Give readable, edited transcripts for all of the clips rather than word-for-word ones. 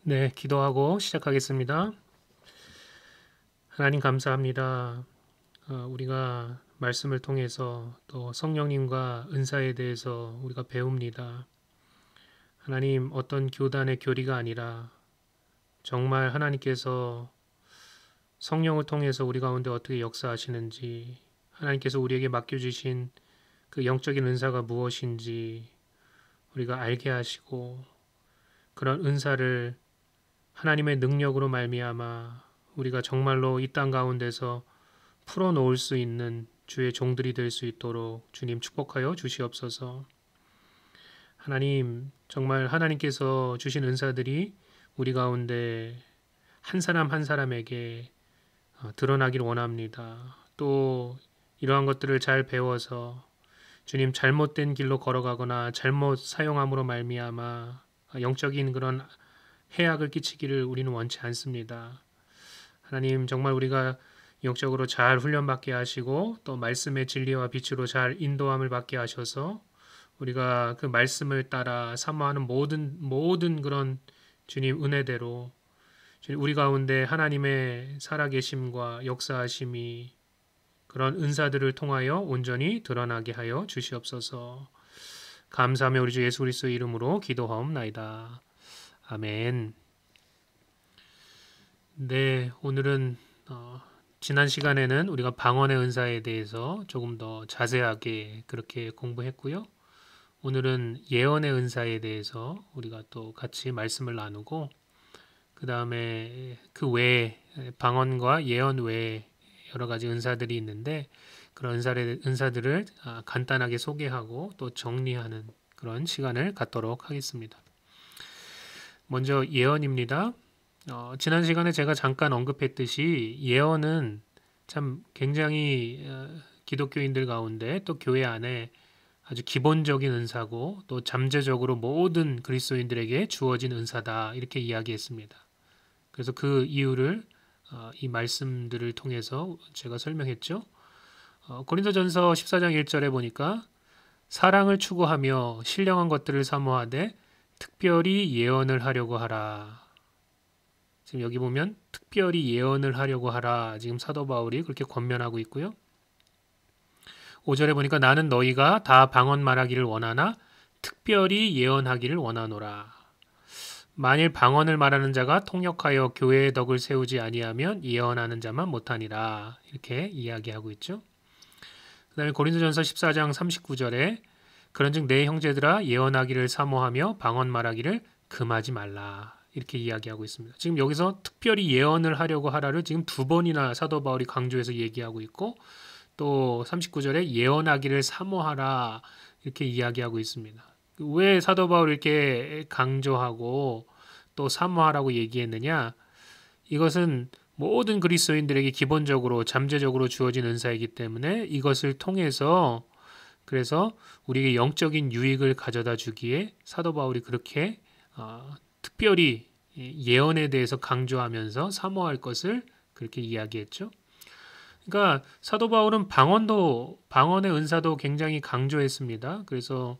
네, 기도하고 시작하겠습니다. 하나님 감사합니다. 우리가 말씀을 통해서 또 성령님과 은사에 대해서 우리가 배웁니다. 하나님 어떤 교단의 교리가 아니라 정말 하나님께서 성령을 통해서 우리 가운데 어떻게 역사하시는지, 하나님께서 우리에게 맡겨주신 그 영적인 은사가 무엇인지 우리가 알게 하시고, 그런 은사를 하나님의 능력으로 말미암아 우리가 정말로 이 땅 가운데서 풀어놓을 수 있는 주의 종들이 될 수 있도록 주님 축복하여 주시옵소서. 하나님, 정말 하나님께서 주신 은사들이 우리 가운데 한 사람 한 사람에게 드러나길 원합니다. 또 이러한 것들을 잘 배워서 주님 잘못된 길로 걸어가거나 잘못 사용함으로 말미암아 영적인 그런 해악을 끼치기를 우리는 원치 않습니다. 하나님, 정말 우리가 영적으로 잘 훈련받게 하시고 또 말씀의 진리와 빛으로 잘 인도함을 받게 하셔서 우리가 그 말씀을 따라 사모하는 모든 그런 주님 은혜대로 주님 우리 가운데 하나님의 살아계심과 역사하심이 그런 은사들을 통하여 온전히 드러나게 하여 주시옵소서. 감사하며 우리 주 예수 그리스도의 이름으로 기도하옵나이다. 아멘. 네, 오늘은 지난 시간에는 우리가 방언의 은사에 대해서 조금 더 자세하게 그렇게 공부했고요. 오늘은 예언의 은사에 대해서 우리가 또 같이 말씀을 나누고, 그 다음에 그 외에 방언과 예언 외에 여러 가지 은사들이 있는데, 그런 은사들을 간단하게 소개하고 또 정리하는 그런 시간을 갖도록 하겠습니다. 먼저 예언입니다. 지난 시간에 제가 잠깐 언급했듯이 예언은 참 굉장히 기독교인들 가운데 또 교회 안에 아주 기본적인 은사고 또 잠재적으로 모든 그리스도인들에게 주어진 은사다 이렇게 이야기했습니다. 그래서 그 이유를 이 말씀들을 통해서 제가 설명했죠. 고린도전서 14장 1절에 보니까 사랑을 추구하며 신령한 것들을 사모하되 특별히 예언을 하려고 하라. 지금 여기 보면 특별히 예언을 하려고 하라. 지금 사도 바울이 그렇게 권면하고 있고요. 5절에 보니까 나는 너희가 다 방언 말하기를 원하나 특별히 예언하기를 원하노라. 만일 방언을 말하는 자가 통역하여 교회의 덕을 세우지 아니하면 예언하는 자만 못하니라. 이렇게 이야기하고 있죠. 그 다음에 고린도전서 14장 39절에 그런즉 내 형제들아 예언하기를 사모하며 방언 말하기를 금하지 말라. 이렇게 이야기하고 있습니다. 지금 여기서 특별히 예언을 하려고 하라를 지금 두 번이나 사도 바울이 강조해서 얘기하고 있고 또 39절에 예언하기를 사모하라 이렇게 이야기하고 있습니다. 왜 사도 바울이 이렇게 강조하고 또 사모하라고 얘기했느냐? 이것은 모든 그리스도인들에게 기본적으로 잠재적으로 주어진 은사이기 때문에 이것을 통해서 그래서 우리에게 영적인 유익을 가져다 주기에 사도 바울이 그렇게 특별히 예언에 대해서 강조하면서 사모할 것을 그렇게 이야기했죠. 그러니까 사도 바울은 방언의 은사도 굉장히 강조했습니다. 그래서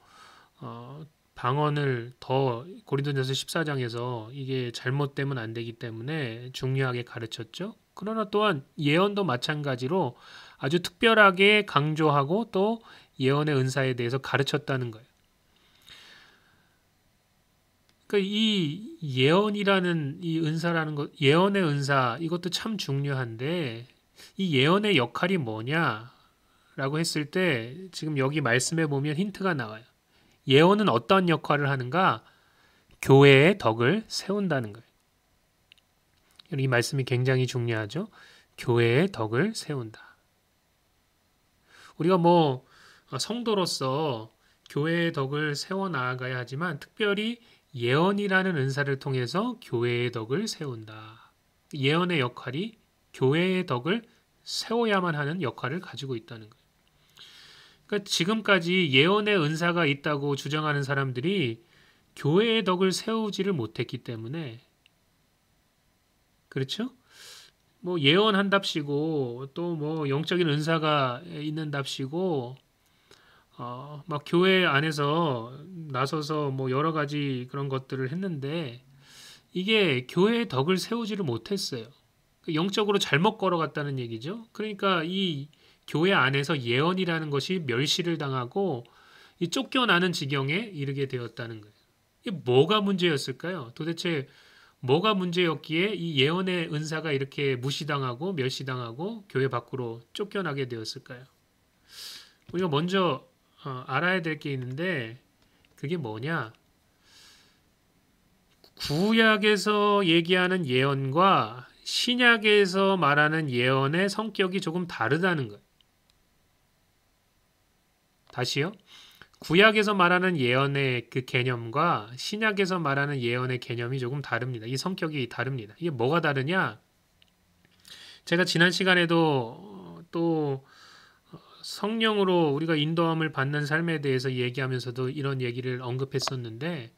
방언을 더 고린도전서 14장에서 이게 잘못되면 안 되기 때문에 중요하게 가르쳤죠. 그러나 또한 예언도 마찬가지로 아주 특별하게 강조하고 또 예언의 은사에 대해서 가르쳤다는 거예요. 그러니까 이 예언이라는 이 은사라는 것, 예언의 은사 이것도 참 중요한데 이 예언의 역할이 뭐냐라고 했을 때 지금 여기 말씀해 보면 힌트가 나와요. 예언은 어떤 역할을 하는가? 교회의 덕을 세운다는 거예요. 이 말씀이 굉장히 중요하죠. 교회의 덕을 세운다. 우리가 뭐 성도로서 교회의 덕을 세워 나가야 하지만 특별히 예언이라는 은사를 통해서 교회의 덕을 세운다. 예언의 역할이 교회의 덕을 세워야만 하는 역할을 가지고 있다는 거예요. 그러니까 지금까지 예언의 은사가 있다고 주장하는 사람들이 교회의 덕을 세우지를 못했기 때문에 그렇죠? 뭐 예언한답시고 또 뭐 영적인 은사가 있는답시고 막 교회 안에서 나서서 뭐 여러 가지 그런 것들을 했는데 이게 교회의 덕을 세우지를 못했어요. 영적으로 잘못 걸어갔다는 얘기죠. 그러니까 이 교회 안에서 예언이라는 것이 멸시를 당하고 이 쫓겨나는 지경에 이르게 되었다는 거예요. 이게 뭐가 문제였을까요? 도대체 뭐가 문제였기에 이 예언의 은사가 이렇게 무시당하고 멸시당하고 교회 밖으로 쫓겨나게 되었을까요? 우리가 먼저 알아야 될 게 있는데 그게 뭐냐? 구약에서 얘기하는 예언과 신약에서 말하는 예언의 성격이 조금 다르다는 거예요. 다시요. 구약에서 말하는 예언의 그 개념과 신약에서 말하는 예언의 개념이 조금 다릅니다. 이 성격이 다릅니다. 이게 뭐가 다르냐? 제가 지난 시간에도 또 성령으로 우리가 인도함을 받는 삶에 대해서 얘기하면서도 이런 얘기를 언급했었는데,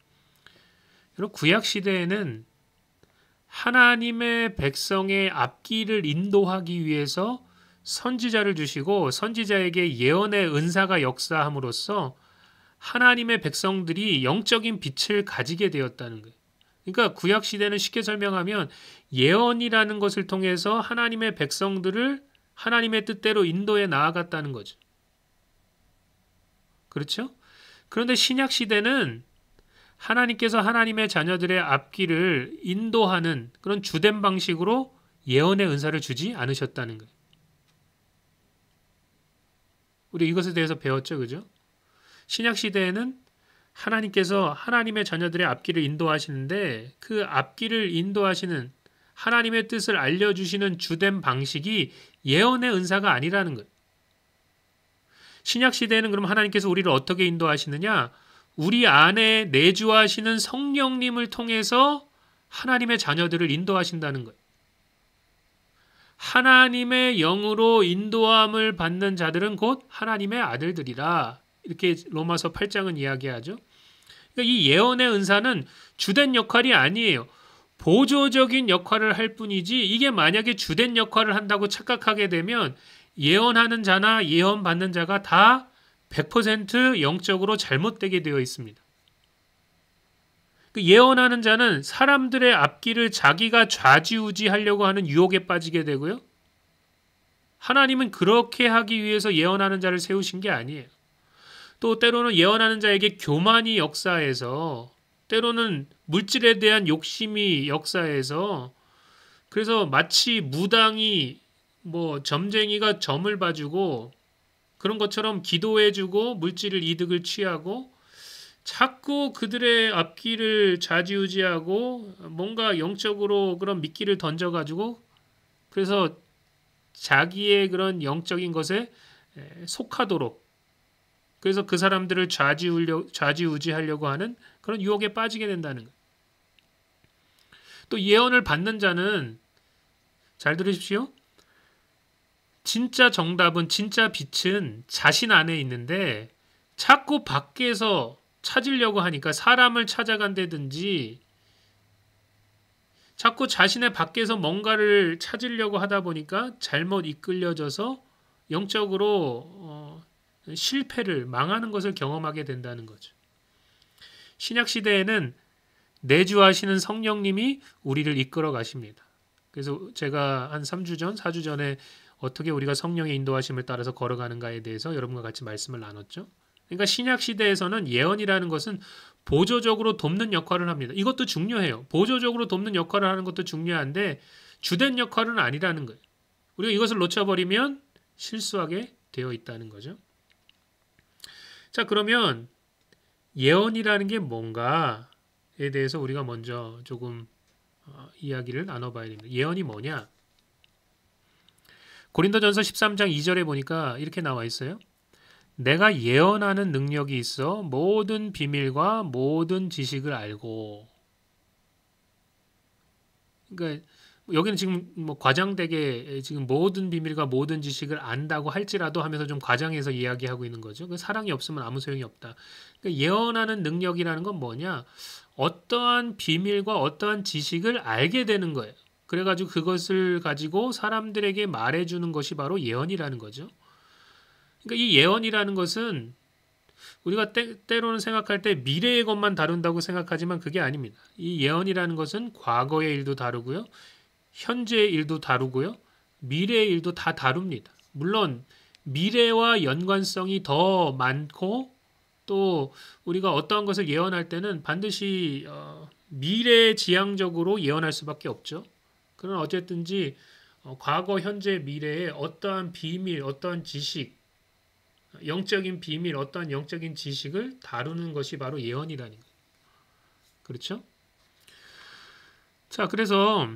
여러분 구약 시대에는 하나님의 백성의 앞길을 인도하기 위해서 선지자를 주시고 선지자에게 예언의 은사가 역사함으로써 하나님의 백성들이 영적인 빛을 가지게 되었다는 거예요. 그러니까 구약 시대는 쉽게 설명하면 예언이라는 것을 통해서 하나님의 백성들을 하나님의 뜻대로 인도해 나아갔다는 거죠. 그렇죠? 그런데 신약 시대는 하나님께서 하나님의 자녀들의 앞길을 인도하는 그런 주된 방식으로 예언의 은사를 주지 않으셨다는 거예요. 우리 이것에 대해서 배웠죠, 그죠? 신약 시대에는 하나님께서 하나님의 자녀들의 앞길을 인도하시는데 그 앞길을 인도하시는 하나님의 뜻을 알려주시는 주된 방식이 예언의 은사가 아니라는 거예요. 신약 시대에는 그럼 하나님께서 우리를 어떻게 인도하시느냐? 우리 안에 내주하시는 성령님을 통해서 하나님의 자녀들을 인도하신다는 거예요. 하나님의 영으로 인도함을 받는 자들은 곧 하나님의 아들들이라. 이렇게 로마서 8장은 이야기하죠. 그러니까 이 예언의 은사는 주된 역할이 아니에요. 보조적인 역할을 할 뿐이지 이게 만약에 주된 역할을 한다고 착각하게 되면 예언하는 자나 예언받는 자가 다 100% 영적으로 잘못되게 되어 있습니다. 예언하는 자는 사람들의 앞길을 자기가 좌지우지하려고 하는 유혹에 빠지게 되고요. 하나님은 그렇게 하기 위해서 예언하는 자를 세우신 게 아니에요. 또 때로는 예언하는 자에게 교만이 역사해서 때로는 물질에 대한 욕심이 역사해서 그래서 마치 무당이 점쟁이가 점을 봐주고 그런 것처럼 기도해주고 물질을 이득을 취하고 자꾸 그들의 앞길을 좌지우지하고 뭔가 영적으로 그런 미끼를 던져가지고 그래서 자기의 그런 영적인 것에 속하도록 그래서 그 사람들을 좌지우지하려고 하는 그런 유혹에 빠지게 된다는 거예요. 또 예언을 받는 자는 잘 들으십시오. 진짜 정답은 진짜 빛은 자신 안에 있는데 자꾸 밖에서 찾으려고 하니까 사람을 찾아간다든지 자꾸 자신의 밖에서 뭔가를 찾으려고 하다 보니까 잘못 이끌려져서 영적으로 실패를 망하는 것을 경험하게 된다는 거죠. 신약 시대에는 내주하시는 성령님이 우리를 이끌어 가십니다. 그래서 제가 한 3주 전, 4주 전에 어떻게 우리가 성령의 인도하심을 따라서 걸어가는가에 대해서 여러분과 같이 말씀을 나눴죠. 그러니까 신약 시대에서는 예언이라는 것은 보조적으로 돕는 역할을 합니다. 이것도 중요해요. 보조적으로 돕는 역할을 하는 것도 중요한데 주된 역할은 아니라는 거예요. 우리가 이것을 놓쳐버리면 실수하게 되어 있다는 거죠. 자, 그러면 예언이라는 게 뭔가에 대해서 우리가 먼저 조금 이야기를 나눠봐야 됩니다. 예언이 뭐냐? 고린도전서 13장 2절에 보니까 이렇게 나와 있어요. 내가 예언하는 능력이 있어 모든 비밀과 모든 지식을 알고. 그러니까 여기는 지금 과장되게 지금 모든 비밀과 모든 지식을 안다고 할지라도 하면서 좀 과장해서 이야기하고 있는 거죠. 사랑이 없으면 아무 소용이 없다. 그러니까 예언하는 능력이라는 건 뭐냐? 어떠한 비밀과 어떠한 지식을 알게 되는 거예요. 그래가지고 그것을 가지고 사람들에게 말해주는 것이 바로 예언이라는 거죠. 그러니까 이 예언이라는 것은 우리가 때로는 생각할 때 미래의 것만 다룬다고 생각하지만 그게 아닙니다. 이 예언이라는 것은 과거의 일도 다루고요. 현재의 일도 다루고요. 미래의 일도 다 다룹니다. 물론 미래와 연관성이 더 많고 또 우리가 어떠한 것을 예언할 때는 반드시 미래지향적으로 예언할 수밖에 없죠. 그러나 어쨌든지 과거, 현재, 미래에 어떠한 비밀, 어떠한 지식, 영적인 비밀, 어떠한 영적인 지식을 다루는 것이 바로 예언이라는 거예요. 그렇죠? 자, 그래서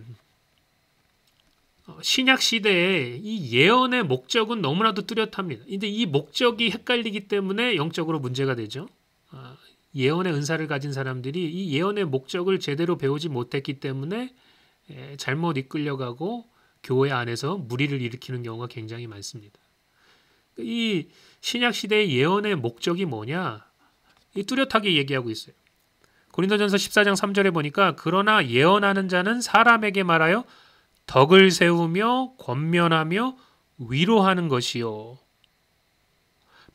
신약 시대에 이 예언의 목적은 너무나도 뚜렷합니다. 근데 이 목적이 헷갈리기 때문에 영적으로 문제가 되죠. 예언의 은사를 가진 사람들이 이 예언의 목적을 제대로 배우지 못했기 때문에 잘못 이끌려가고 교회 안에서 무리를 일으키는 경우가 굉장히 많습니다. 이 신약 시대의 예언의 목적이 뭐냐? 이 뚜렷하게 얘기하고 있어요. 고린도전서 14장 3절에 보니까 그러나 예언하는 자는 사람에게 말하여 덕을 세우며 권면하며 위로하는 것이요.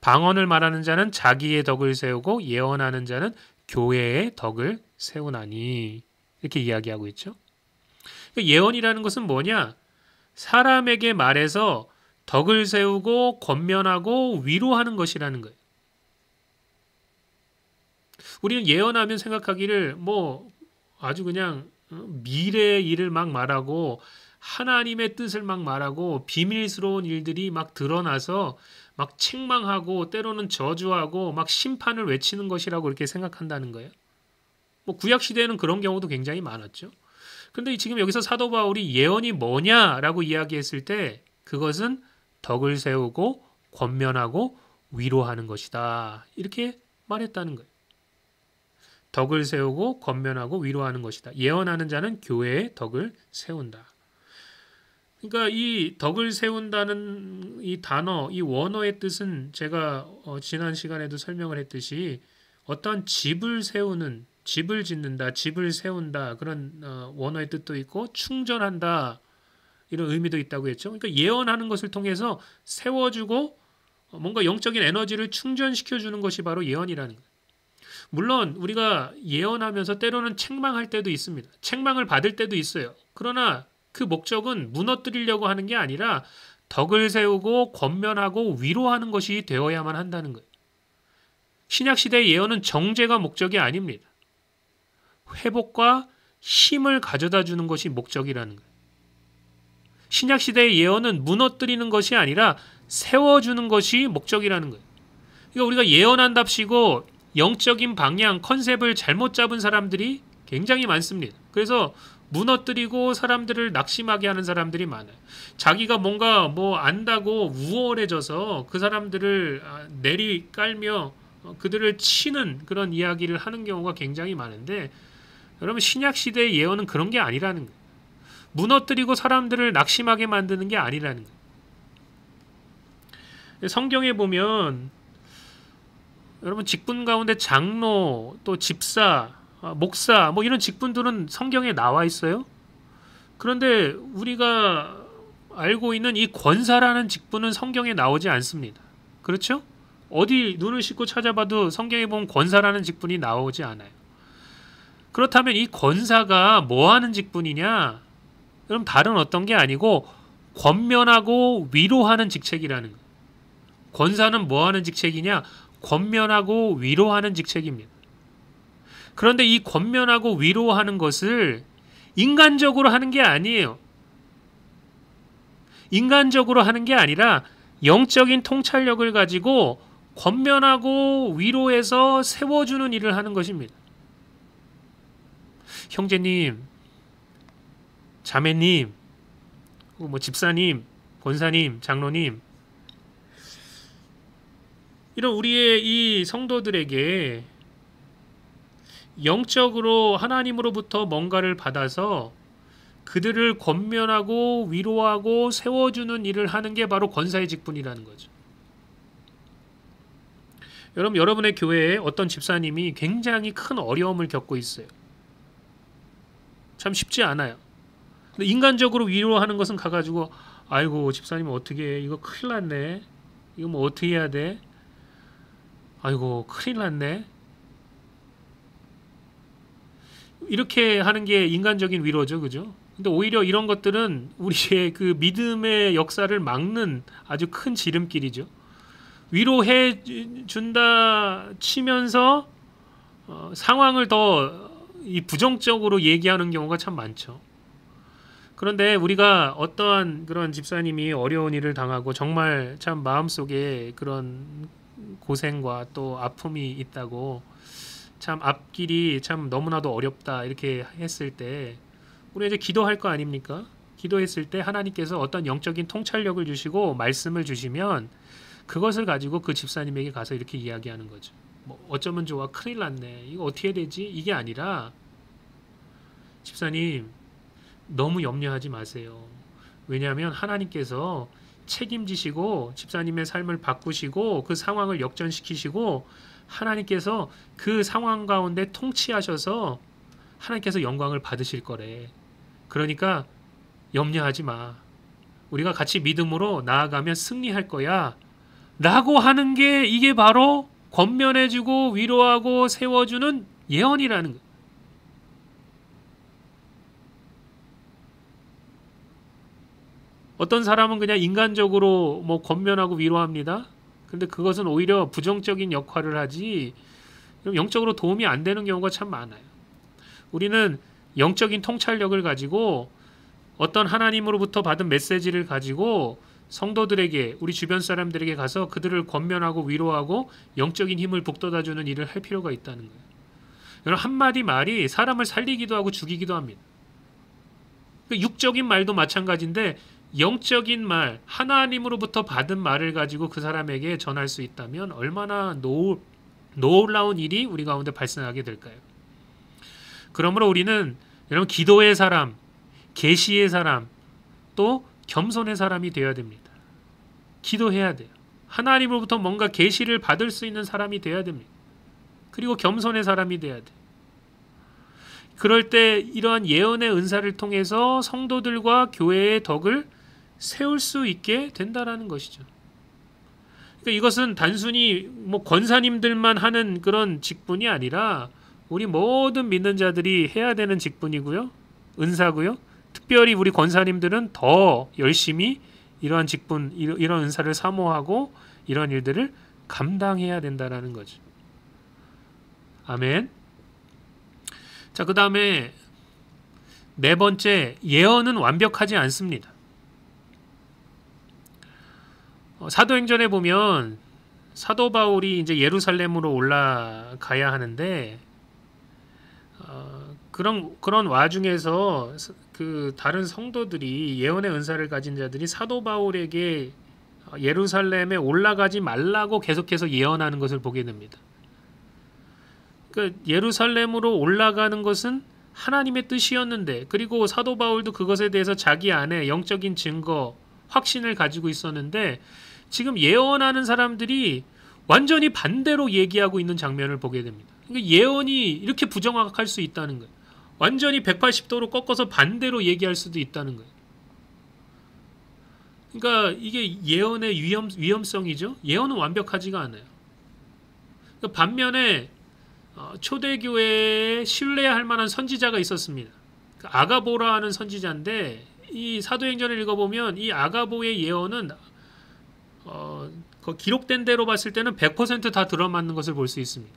방언을 말하는 자는 자기의 덕을 세우고 예언하는 자는 교회의 덕을 세우나니. 이렇게 이야기하고 있죠. 예언이라는 것은 뭐냐? 사람에게 말해서 덕을 세우고 권면하고 위로하는 것이라는 거예요. 우리는 예언하면 생각하기를 뭐 아주 그냥 미래의 일을 막 말하고 하나님의 뜻을 막 말하고 비밀스러운 일들이 막 드러나서 막 책망하고 때로는 저주하고 막 심판을 외치는 것이라고 이렇게 생각한다는 거예요. 뭐 구약 시대에는 그런 경우도 굉장히 많았죠. 그런데 지금 여기서 사도 바울이 예언이 뭐냐라고 이야기했을 때 그것은 덕을 세우고 권면하고 위로하는 것이다. 이렇게 말했다는 거예요. 덕을 세우고 권면하고 위로하는 것이다. 예언하는 자는 교회의 덕을 세운다. 그러니까 이 덕을 세운다는 이 단어, 이 원어의 뜻은 제가 지난 시간에도 설명을 했듯이 어떤 집을 세우는, 집을 짓는다, 집을 세운다 그런 원어의 뜻도 있고 충전한다 이런 의미도 있다고 했죠. 그러니까 예언하는 것을 통해서 세워주고 뭔가 영적인 에너지를 충전시켜주는 것이 바로 예언이라는 거예요. 물론 우리가 예언하면서 때로는 책망할 때도 있습니다. 책망을 받을 때도 있어요. 그러나 그 목적은 무너뜨리려고 하는 게 아니라 덕을 세우고 권면하고 위로하는 것이 되어야만 한다는 거예요. 신약시대의 예언은 정죄가 목적이 아닙니다. 회복과 힘을 가져다 주는 것이 목적이라는 거예요. 신약시대의 예언은 무너뜨리는 것이 아니라 세워주는 것이 목적이라는 거예요. 그러니까 우리가 예언한답시고 영적인 방향, 컨셉을 잘못 잡은 사람들이 굉장히 많습니다. 그래서 무너뜨리고 사람들을 낙심하게 하는 사람들이 많아요. 자기가 뭔가 뭐 안다고 우월해져서 그 사람들을 내리깔며 그들을 치는 그런 이야기를 하는 경우가 굉장히 많은데 여러분 신약시대의 예언은 그런 게 아니라는 거예요. 무너뜨리고 사람들을 낙심하게 만드는 게 아니라는 거예요. 성경에 보면 여러분 직분 가운데 장로, 또 집사, 목사 뭐 이런 직분들은 성경에 나와 있어요. 그런데 우리가 알고 있는 이 권사라는 직분은 성경에 나오지 않습니다. 그렇죠? 어디 눈을 씻고 찾아봐도 성경에 보면 권사라는 직분이 나오지 않아요. 그렇다면 이 권사가 뭐 하는 직분이냐? 그럼 다른 어떤 게 아니고 권면하고 위로하는 직책이라는 거예요. 권사는 뭐 하는 직책이냐? 권면하고 위로하는 직책입니다. 그런데 이 권면하고 위로하는 것을 인간적으로 하는 게 아니에요. 인간적으로 하는 게 아니라 영적인 통찰력을 가지고 권면하고 위로해서 세워주는 일을 하는 것입니다. 형제님, 자매님, 뭐 집사님, 권사님, 장로님 이런 우리의 이 성도들에게 영적으로 하나님으로부터 뭔가를 받아서 그들을 권면하고 위로하고 세워주는 일을 하는 게 바로 권사의 직분이라는 거죠. 여러분의 교회에 어떤 집사님이 굉장히 큰 어려움을 겪고 있어요. 참 쉽지 않아요. 근데 인간적으로 위로하는 것은 가가지고 아이고 집사님 어떻게 해? 이거 큰일 났네. 이거 뭐 어떻게 해야 돼? 아이고 큰일 났네. 이렇게 하는 게 인간적인 위로죠, 그죠? 근데 오히려 이런 것들은 우리의 그 믿음의 역사를 막는 아주 큰 지름길이죠. 위로해 준다 치면서 상황을 더 이 부정적으로 얘기하는 경우가 참 많죠. 그런데 우리가 어떠한 그런 집사님이 어려운 일을 당하고 정말 참 마음속에 그런 고생과 또 아픔이 있다고, 참 앞길이 참 너무나도 어렵다 이렇게 했을 때 우리 이제 기도할 거 아닙니까? 기도했을 때 하나님께서 어떤 영적인 통찰력을 주시고 말씀을 주시면 그것을 가지고 그 집사님에게 가서 이렇게 이야기하는 거죠. 뭐 어쩌면 좋아, 큰일 났네, 이거 어떻게 해야 되지? 이게 아니라, 집사님 너무 염려하지 마세요. 왜냐하면 하나님께서 책임지시고 집사님의 삶을 바꾸시고 그 상황을 역전시키시고 하나님께서 그 상황 가운데 통치하셔서 하나님께서 영광을 받으실 거래. 그러니까 염려하지 마. 우리가 같이 믿음으로 나아가면 승리할 거야. 라고 하는 게, 이게 바로 권면해주고 위로하고 세워주는 예언이라는 거예요. 어떤 사람은 그냥 인간적으로 뭐 권면하고 위로합니다. 근데 그것은 오히려 부정적인 역할을 하지 영적으로 도움이 안 되는 경우가 참 많아요. 우리는 영적인 통찰력을 가지고 어떤 하나님으로부터 받은 메시지를 가지고 성도들에게, 우리 주변 사람들에게 가서 그들을 권면하고 위로하고 영적인 힘을 북돋아주는 일을 할 필요가 있다는 거예요. 여러분, 한마디 말이 사람을 살리기도 하고 죽이기도 합니다. 육적인 말도 마찬가지인데 영적인 말, 하나님으로부터 받은 말을 가지고 그 사람에게 전할 수 있다면 얼마나 놀라운 일이 우리 가운데 발생하게 될까요? 그러므로 우리는 여러분, 기도의 사람, 계시의 사람, 또 겸손의 사람이 되어야 됩니다. 기도해야 돼요. 하나님으로부터 뭔가 계시를 받을 수 있는 사람이 되어야 됩니다. 그리고 겸손의 사람이 되어야 돼요. 그럴 때 이러한 예언의 은사를 통해서 성도들과 교회의 덕을 세울 수 있게 된다라는 것이죠. 그러니까 이것은 단순히 뭐 권사님들만 하는 그런 직분이 아니라 우리 모든 믿는 자들이 해야 되는 직분이고요. 은사고요. 특별히 우리 권사님들은 더 열심히 이러한 직분, 이런 은사를 사모하고 이런 일들을 감당해야 된다라는 거죠. 아멘. 자, 그 다음에 네 번째, 예언은 완벽하지 않습니다. 사도행전에 보면 사도 바울이 이제 예루살렘으로 올라가야 하는데 그런 와중에서 그 다른 성도들이, 예언의 은사를 가진 자들이 사도 바울에게 예루살렘에 올라가지 말라고 계속해서 예언하는 것을 보게 됩니다. 그러니까 예루살렘으로 올라가는 것은 하나님의 뜻이었는데, 그리고 사도 바울도 그것에 대해서 자기 안에 영적인 증거, 확신을 가지고 있었는데 지금 예언하는 사람들이 완전히 반대로 얘기하고 있는 장면을 보게 됩니다. 그러니까 예언이 이렇게 부정확할 수 있다는 거예요. 완전히 180도로 꺾어서 반대로 얘기할 수도 있다는 거예요. 그러니까 이게 예언의 위험성이죠. 예언은 완벽하지가 않아요. 그러니까 반면에 초대교회에 신뢰할 만한 선지자가 있었습니다. 아가보라 하는 선지자인데, 이 사도행전을 읽어보면 이 아가보의 예언은 그 기록된 대로 봤을 때는 100% 다 들어맞는 것을 볼 수 있습니다.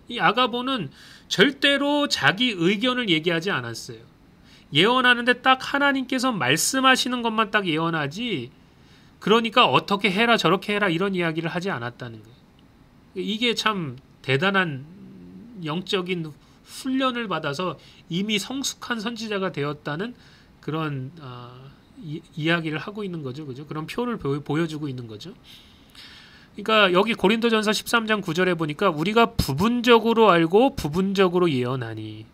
이 아가보는 절대로 자기 의견을 얘기하지 않았어요. 예언하는데 딱 하나님께서 말씀하시는 것만 딱 예언하지, 그러니까 어떻게 해라 저렇게 해라 이런 이야기를 하지 않았다는 거예요. 이게 참 대단한 영적인 훈련을 받아서 이미 성숙한 선지자가 되었다는 그런 이야기를 하고 있는 거죠. 그죠? 그런 표를 보여주고 있는 거죠. 그러니까 여기 고린도전서 13장 9절에 보니까 우리가 부분적으로 알고 부분적으로 예언하니,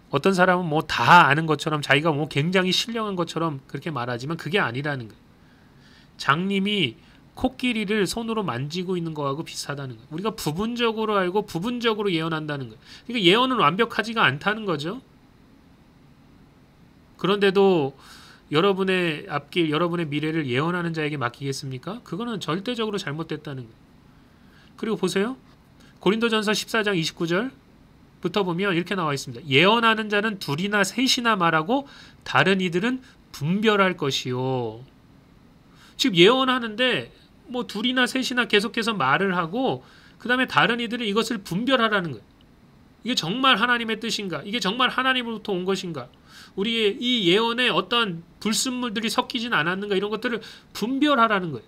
어떤 사람은 뭐 다 아는 것처럼, 자기가 뭐 굉장히 신령한 것처럼 그렇게 말하지만 그게 아니라는 거예요. 장님이 코끼리를 손으로 만지고 있는 거하고 비슷하다는 거예요. 우리가 부분적으로 알고 부분적으로 예언한다는 거예요. 그러니까 예언은 완벽하지가 않다는 거죠. 그런데도 여러분의 앞길, 여러분의 미래를 예언하는 자에게 맡기겠습니까? 그거는 절대적으로 잘못됐다는 거예요. 그리고 보세요. 고린도전서 14장 29절부터 보면 이렇게 나와 있습니다. 예언하는 자는 둘이나 셋이나 말하고 다른 이들은 분별할 것이요. 지금 예언하는데 뭐 둘이나 셋이나 계속해서 말을 하고 그 다음에 다른 이들은 이것을 분별하라는 거예요. 이게 정말 하나님의 뜻인가? 이게 정말 하나님으로부터 온 것인가? 우리의 이 예언에 어떤 불순물들이 섞이진 않았는가? 이런 것들을 분별하라는 거예요.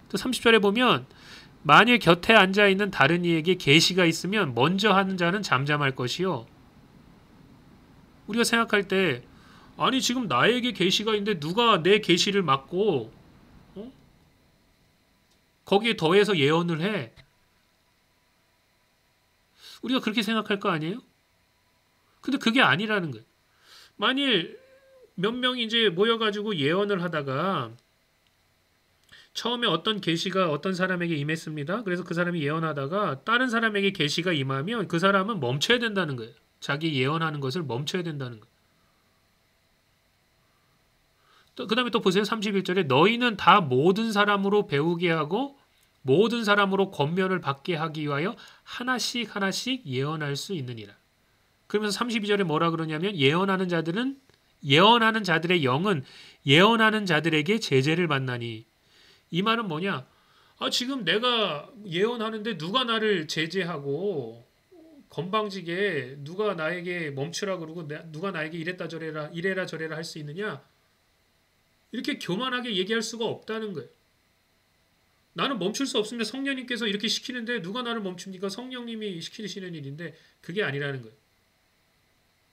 또 30절에 보면 만일 곁에 앉아있는 다른 이에게 계시가 있으면 먼저 하는 자는 잠잠할 것이요. 우리가 생각할 때 아니 지금 나에게 계시가 있는데 누가 내 계시를 막고 거기에 더해서 예언을 해. 우리가 그렇게 생각할 거 아니에요? 근데 그게 아니라는 거예요. 만일 몇 명이 이제 모여가지고 예언을 하다가 처음에 어떤 계시가 어떤 사람에게 임했습니다. 그래서 그 사람이 예언하다가 다른 사람에게 계시가 임하면 그 사람은 멈춰야 된다는 거예요. 자기 예언하는 것을 멈춰야 된다는 거예요. 그 다음에 또 보세요. 31절에 너희는 다 모든 사람으로 배우게 하고 모든 사람으로 권면을 받게 하기 위하여 하나씩 하나씩 예언할 수 있느니라. 그러면서 32절에 뭐라 그러냐면 예언하는 자들의 영은 예언하는 자들에게 제재를 받나니. 이 말은 뭐냐? 지금 내가 예언하는데 누가 나를 제재하고 건방지게 누가 나에게 멈추라 그러고 누가 나에게 이래라 저래라 할 수 있느냐? 이렇게 교만하게 얘기할 수가 없다는 거예요. 나는 멈출 수 없습니다. 성령님께서 이렇게 시키는데 누가 나를 멈춥니까? 성령님이 시키시는 일인데 그게 아니라는 거예요.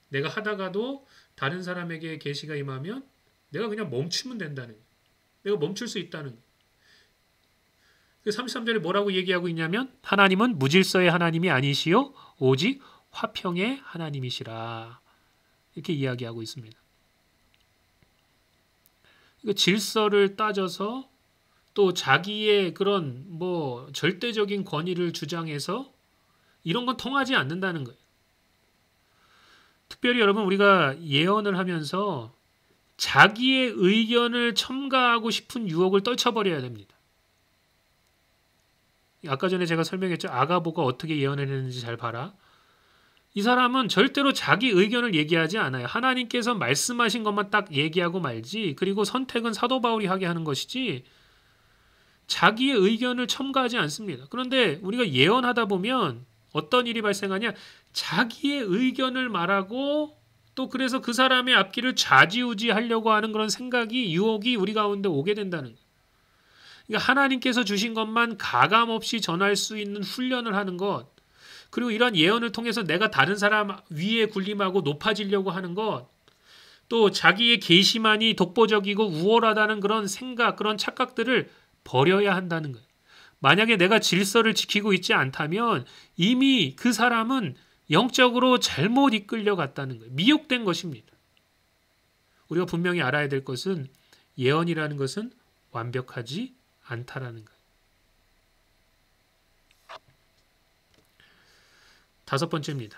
내가 하다가도 다른 사람에게 계시가 임하면 내가 그냥 멈추면 된다는 거예요. 내가 멈출 수 있다는 거예요. 33절에 뭐라고 얘기하고 있냐면 하나님은 무질서의 하나님이 아니시요 오직 화평의 하나님이시라. 이렇게 이야기하고 있습니다. 질서를 따져서 또 자기의 그런 뭐 절대적인 권위를 주장해서 이런 건 통하지 않는다는 거예요. 특별히 여러분 우리가 예언을 하면서 자기의 의견을 첨가하고 싶은 유혹을 떨쳐버려야 됩니다. 아까 전에 제가 설명했죠. 아가보가 어떻게 예언을 했는지 잘 봐라. 이 사람은 절대로 자기 의견을 얘기하지 않아요. 하나님께서 말씀하신 것만 딱 얘기하고 말지. 그리고 선택은 사도 바울이 하게 하는 것이지 자기의 의견을 첨가하지 않습니다. 그런데 우리가 예언하다 보면 어떤 일이 발생하냐? 자기의 의견을 말하고 또 그래서 그 사람의 앞길을 좌지우지하려고 하는 그런 생각이 유혹이 우리 가운데 오게 된다는 거예요. 그러니까 하나님께서 주신 것만 가감없이 전할 수 있는 훈련을 하는 것, 그리고 이런 예언을 통해서 내가 다른 사람 위에 군림하고 높아지려고 하는 것, 또 자기의 계시만이 독보적이고 우월하다는 그런 생각, 그런 착각들을 버려야 한다는 거예요. 만약에 내가 질서를 지키고 있지 않다면 이미 그 사람은 영적으로 잘못 이끌려갔다는 거예요. 미혹된 것입니다. 우리가 분명히 알아야 될 것은 예언이라는 것은 완벽하지 않다라는 거예요. 5번째입니다.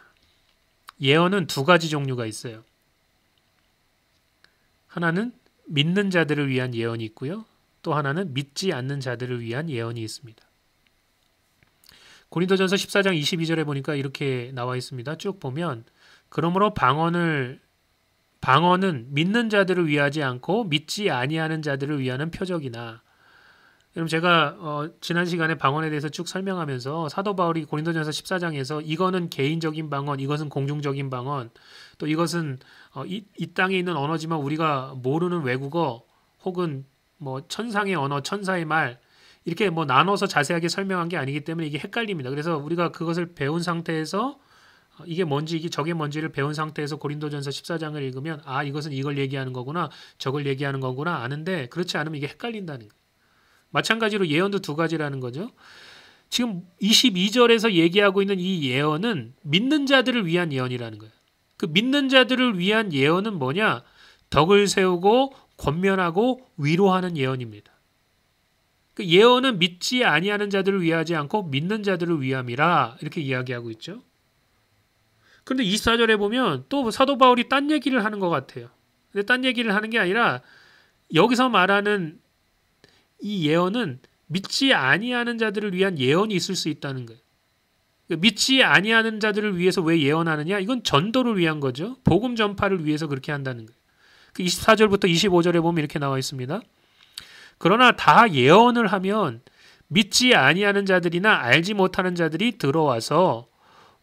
예언은 2가지 종류가 있어요. 하나는 믿는 자들을 위한 예언이 있고요. 또 하나는 믿지 않는 자들을 위한 예언이 있습니다. 고린도전서 14장 22절에 보니까 이렇게 나와 있습니다. 쭉 보면 그러므로 방언은 믿는 자들을 위하지 않고 믿지 아니하는 자들을 위하는 표적이나. 여러분 제가 지난 시간에 방언에 대해서 쭉 설명하면서 사도 바울이 고린도전서 14장에서 이거는 개인적인 방언, 이것은 공중적인 방언, 또 이것은 이 땅에 있는 언어지만 우리가 모르는 외국어 혹은 뭐 천상의 언어, 천사의 말 이렇게 뭐 나눠서 자세하게 설명한 게 아니기 때문에 이게 헷갈립니다. 그래서 우리가 그것을 배운 상태에서 이게 뭔지 이게 저게 뭔지를 배운 상태에서 고린도전서 14장을 읽으면 이것은 이걸 얘기하는 거구나 저걸 얘기하는 거구나 아는데 그렇지 않으면 이게 헷갈린다는 거예요. 마찬가지로 예언도 2가지라는 거죠. 지금 22절에서 얘기하고 있는 이 예언은 믿는 자들을 위한 예언이라는 거예요. 그 믿는 자들을 위한 예언은 뭐냐? 덕을 세우고 권면하고 위로하는 예언입니다. 그 예언은 믿지 아니하는 자들을 위하지 않고 믿는 자들을 위함이라 이렇게 이야기하고 있죠. 그런데 24절에 보면 또 사도 바울이 딴 얘기를 하는 것 같아요. 근데 딴 얘기를 하는 게 아니라 여기서 말하는 이 예언은 믿지 아니하는 자들을 위한 예언이 있을 수 있다는 거예요. 믿지 아니하는 자들을 위해서 왜 예언하느냐? 이건 전도를 위한 거죠. 복음 전파를 위해서 그렇게 한다는 거예요. 그 24절부터 25절에 보면 이렇게 나와 있습니다. 그러나 다 예언을 하면 믿지 아니하는 자들이나 알지 못하는 자들이 들어와서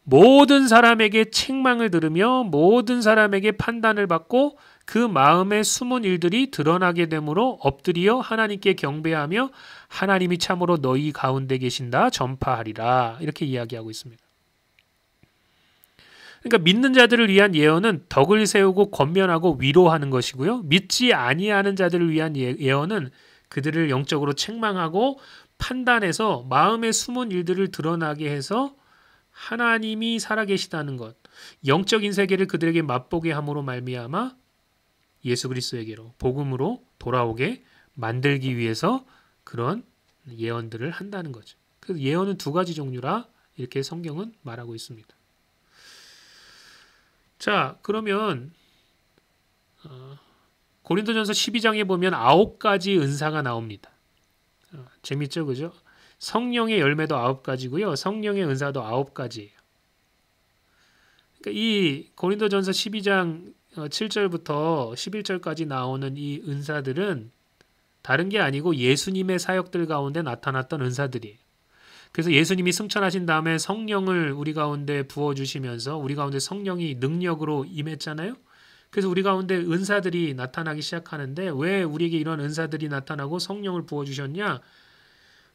모든 사람에게 책망을 들으며 모든 사람에게 판단을 받고 그 마음의 숨은 일들이 드러나게 되므로 엎드려 하나님께 경배하며 하나님이 참으로 너희 가운데 계신다 전파하리라. 이렇게 이야기하고 있습니다. 그러니까 믿는 자들을 위한 예언은 덕을 세우고 권면하고 위로하는 것이고요. 믿지 아니하는 자들을 위한 예언은 그들을 영적으로 책망하고 판단해서 마음의 숨은 일들을 드러나게 해서 하나님이 살아계시다는 것, 영적인 세계를 그들에게 맛보게 함으로 말미암아 예수 그리스도에게로 복음으로 돌아오게 만들기 위해서 그런 예언들을 한다는 거죠. 그래서 예언은 두 가지 종류라 이렇게 성경은 말하고 있습니다. 자, 그러면 고린도전서 12장에 보면 9가지 은사가 나옵니다. 재밌죠, 그죠? 성령의 열매도 9가지고요. 성령의 은사도 9가지예요. 그러니까 이 고린도전서 12장 7절부터 11절까지 나오는 이 은사들은 다른 게 아니고 예수님의 사역들 가운데 나타났던 은사들이에요. 그래서 예수님이 승천하신 다음에 성령을 우리 가운데 부어주시면서 우리 가운데 성령이 능력으로 임했잖아요. 그래서 우리 가운데 은사들이 나타나기 시작하는데 왜 우리에게 이런 은사들이 나타나고 성령을 부어주셨냐?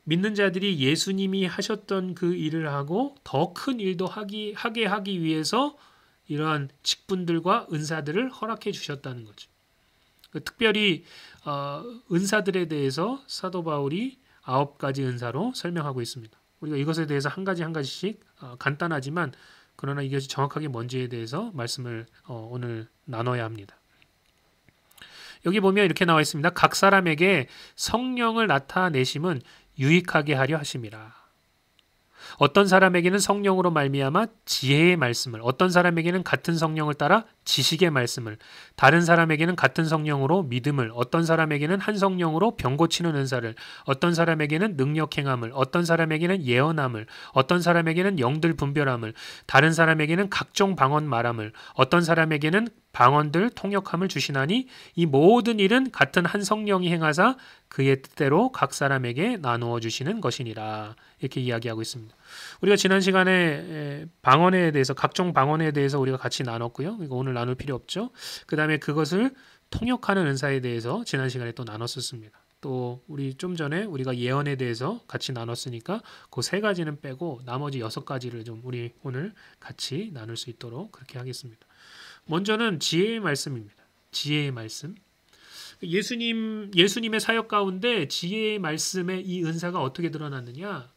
믿는 자들이 예수님이 하셨던 그 일을 하고 더 큰 일도 하게 하기 위해서 이러한 직분들과 은사들을 허락해 주셨다는 거죠. 특별히 은사들에 대해서 사도 바울이 9가지 은사로 설명하고 있습니다. 우리가 이것에 대해서 한 가지씩 간단하지만 그러나 이것이 정확하게 뭔지에 대해서 말씀을 오늘 나눠야 합니다. 여기 보면 이렇게 나와 있습니다. 각 사람에게 성령을 나타내심은 유익하게 하려 하심이라. 어떤 사람에게는 성령으로 말미암아 지혜의 말씀을, 어떤 사람에게는 같은 성령을 따라 지식의 말씀을, 다른 사람에게는 같은 성령으로 믿음을, 어떤 사람에게는 한 성령으로 병 고치는 은사를, 어떤 사람에게는 능력 행함을, 어떤 사람에게는 예언함을, 어떤 사람에게는 영들 분별함을, 다른 사람에게는 각종 방언 말함을, 어떤 사람에게는 방언들 통역함을 주시나니 이 모든 일은 같은 한 성령이 행하사 그의 뜻대로 각 사람에게 나누어 주시는 것이니라. 이렇게 이야기하고 있습니다. 우리가 지난 시간에 방언에 대해서 각종 방언에 대해서 우리가 같이 나눴고요. 이거 오늘 나눌 필요 없죠. 그 다음에 그것을 통역하는 은사에 대해서 지난 시간에 또 나눴었습니다. 또 우리 좀 전에 우리가 예언에 대해서 같이 나눴으니까 그 3가지는 빼고 나머지 6가지를 좀 우리 오늘 같이 나눌 수 있도록 그렇게 하겠습니다. 먼저는 지혜의 말씀입니다. 지혜의 말씀. 예수님의 사역 가운데 지혜의 말씀의 이 은사가 어떻게 드러났느냐?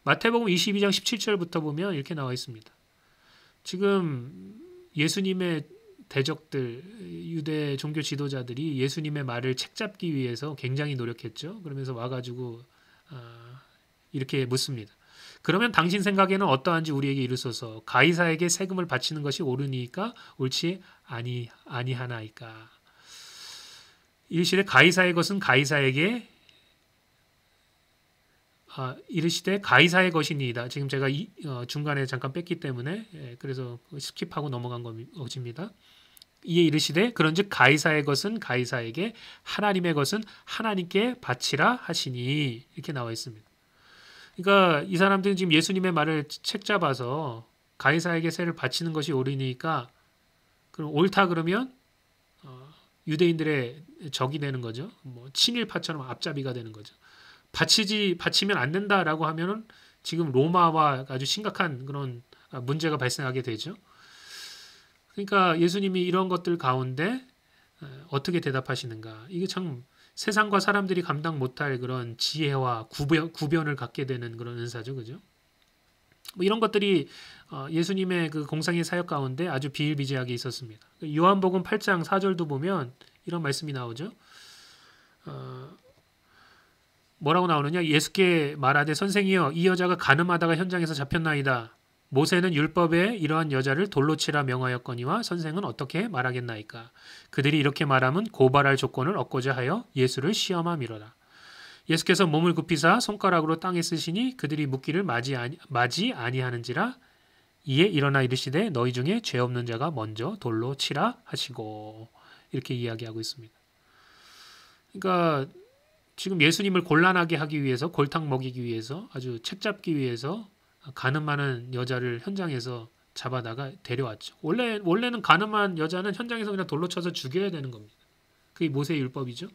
마태복음 22장 17절부터 보면 이렇게 나와 있습니다. 지금 예수님의 대적들, 유대 종교 지도자들이 예수님의 말을 책잡기 위해서 굉장히 노력했죠. 그러면서 와가지고 이렇게 묻습니다. 그러면 당신 생각에는 어떠한지 우리에게 이르소서. 가이사에게 세금을 바치는 것이 옳으니까 옳지 아니하나이까. 이르시되 가이사의 것은 가이사에게 이르시되 가이사의 것이니이다. 지금 제가 중간에 잠깐 뺐기 때문에 그래서 스킵하고 넘어간 것입니다. 이에 이르시되 그런즉 가이사의 것은 가이사에게 하나님의 것은 하나님께 바치라 하시니 이렇게 나와 있습니다. 그러니까 이 사람들은 지금 예수님의 말을 책잡아서 가이사에게 세를 바치는 것이 옳으니까 그럼 옳다 그러면 유대인들의 적이 되는 거죠. 뭐 친일파처럼 앞잡이가 되는 거죠. 바치면 안 된다라고 하면은 지금 로마와 아주 심각한 그런 문제가 발생하게 되죠. 그러니까 예수님이 이런 것들 가운데 어떻게 대답하시는가? 이게 참 세상과 사람들이 감당 못할 그런 지혜와 구변을 갖게 되는 그런 은사죠, 그죠? 뭐 이런 것들이 예수님의 그 공생의 사역 가운데 아주 비일비재하게 있었습니다. 요한복음 8장 4절도 보면 이런 말씀이 나오죠. 뭐라고 나오느냐? 예수께 말하되 선생이여 이 여자가 간음하다가 현장에서 잡혔나이다. 모세는 율법에 이러한 여자를 돌로 치라 명하였거니와 선생은 어떻게 말하겠나이까? 그들이 이렇게 말하면 고발할 조건을 얻고자 하여 예수를 시험함이로라. 예수께서 몸을 굽히사 손가락으로 땅에 쓰시니 그들이 묻기를 맞이 아니하는지라. 이에 일어나 이르시되 너희 중에 죄 없는 자가 먼저 돌로 치라 하시고, 이렇게 이야기하고 있습니다. 그러니까 지금 예수님을 곤란하게 하기 위해서, 골탕 먹이기 위해서, 아주 책 잡기 위해서 가늠하는 여자를 현장에서 잡아다가 데려왔죠. 원래는 가늠한 여자는 현장에서 그냥 돌로 쳐서 죽여야 되는 겁니다. 그게 모세의 율법이죠.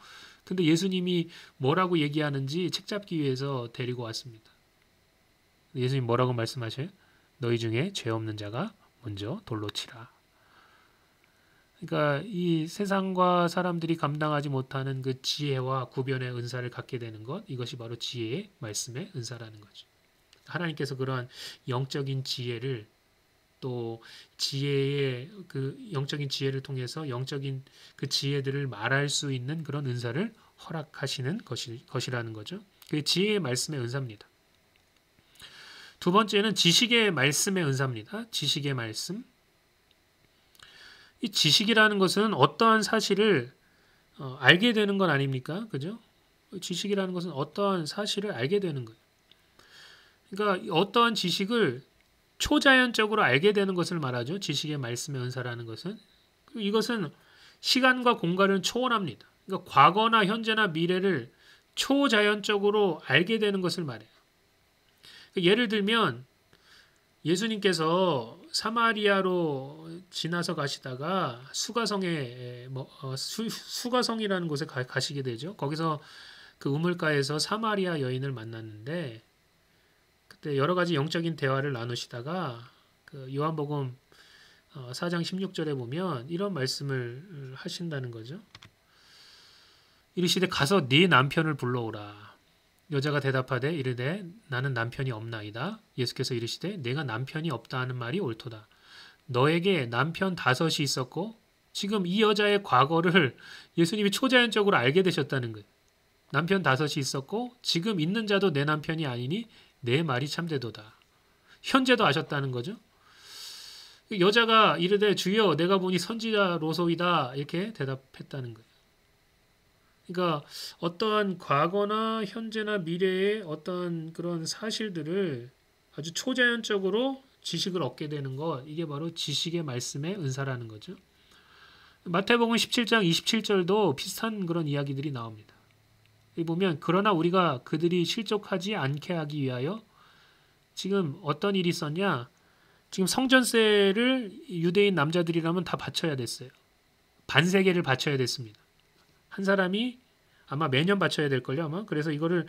근데 예수님이 뭐라고 얘기하는지 책 잡기 위해서 데리고 왔습니다. 예수님 뭐라고 말씀하셔요? 너희 중에 죄 없는 자가 먼저 돌로 치라. 그러니까 이 세상과 사람들이 감당하지 못하는 그 지혜와 구변의 은사를 갖게 되는 것, 이것이 바로 지혜의 말씀의 은사라는 거죠. 하나님께서 그러한 영적인 지혜를, 또 지혜의 그 영적인 지혜를 통해서 영적인 그 지혜들을 말할 수 있는 그런 은사를 허락하시는 것이라는 거죠. 그게 지혜의 말씀의 은사입니다. 두 번째는 지식의 말씀의 은사입니다. 지식의 말씀. 이 지식이라는 것은 어떠한 사실을 알게 되는 건 아닙니까? 그죠? 지식이라는 것은 어떠한 사실을 알게 되는 거예요. 그러니까 어떠한 지식을 초자연적으로 알게 되는 것을 말하죠. 지식의 말씀의 은사라는 것은. 이것은 시간과 공간을 초월합니다. 그러니까 과거나 현재나 미래를 초자연적으로 알게 되는 것을 말해요. 예를 들면 예수님께서 사마리아로 지나서 가시다가 수가성이라는 곳에 가시게 되죠. 거기서 그 우물가에서 사마리아 여인을 만났는데, 그때 여러 가지 영적인 대화를 나누시다가 그 요한복음 4장 16절에 보면 이런 말씀을 하신다는 거죠. 이르시되 가서 네 남편을 불러오라. 여자가 대답하되 이르되 나는 남편이 없나이다. 예수께서 이르시되 내가 남편이 없다 하는 말이 옳도다. 너에게 남편 5이 있었고, 지금 이 여자의 과거를 예수님이 초자연적으로 알게 되셨다는 거예요. 남편 5이 있었고 지금 있는 자도 내 남편이 아니니 내 말이 참되도다. 현재도 아셨다는 거죠. 여자가 이르되 주여 내가 보니 선지자로소이다, 이렇게 대답했다는 거예요. 그러니까 어떠한 과거나 현재나 미래의 어떤 그런 사실들을 아주 초자연적으로 지식을 얻게 되는 것, 이게 바로 지식의 말씀의 은사라는 거죠. 마태복음 17장 27절도 비슷한 그런 이야기들이 나옵니다. 여기 보면 그러나 우리가 그들이 실족하지 않게 하기 위하여, 지금 어떤 일이 있었냐, 지금 성전세를 유대인 남자들이라면 다 바쳐야 됐어요. 반세겔을 바쳐야 됐습니다. 한 사람이 아마 매년 바쳐야 될걸요, 아마. 그래서 이거를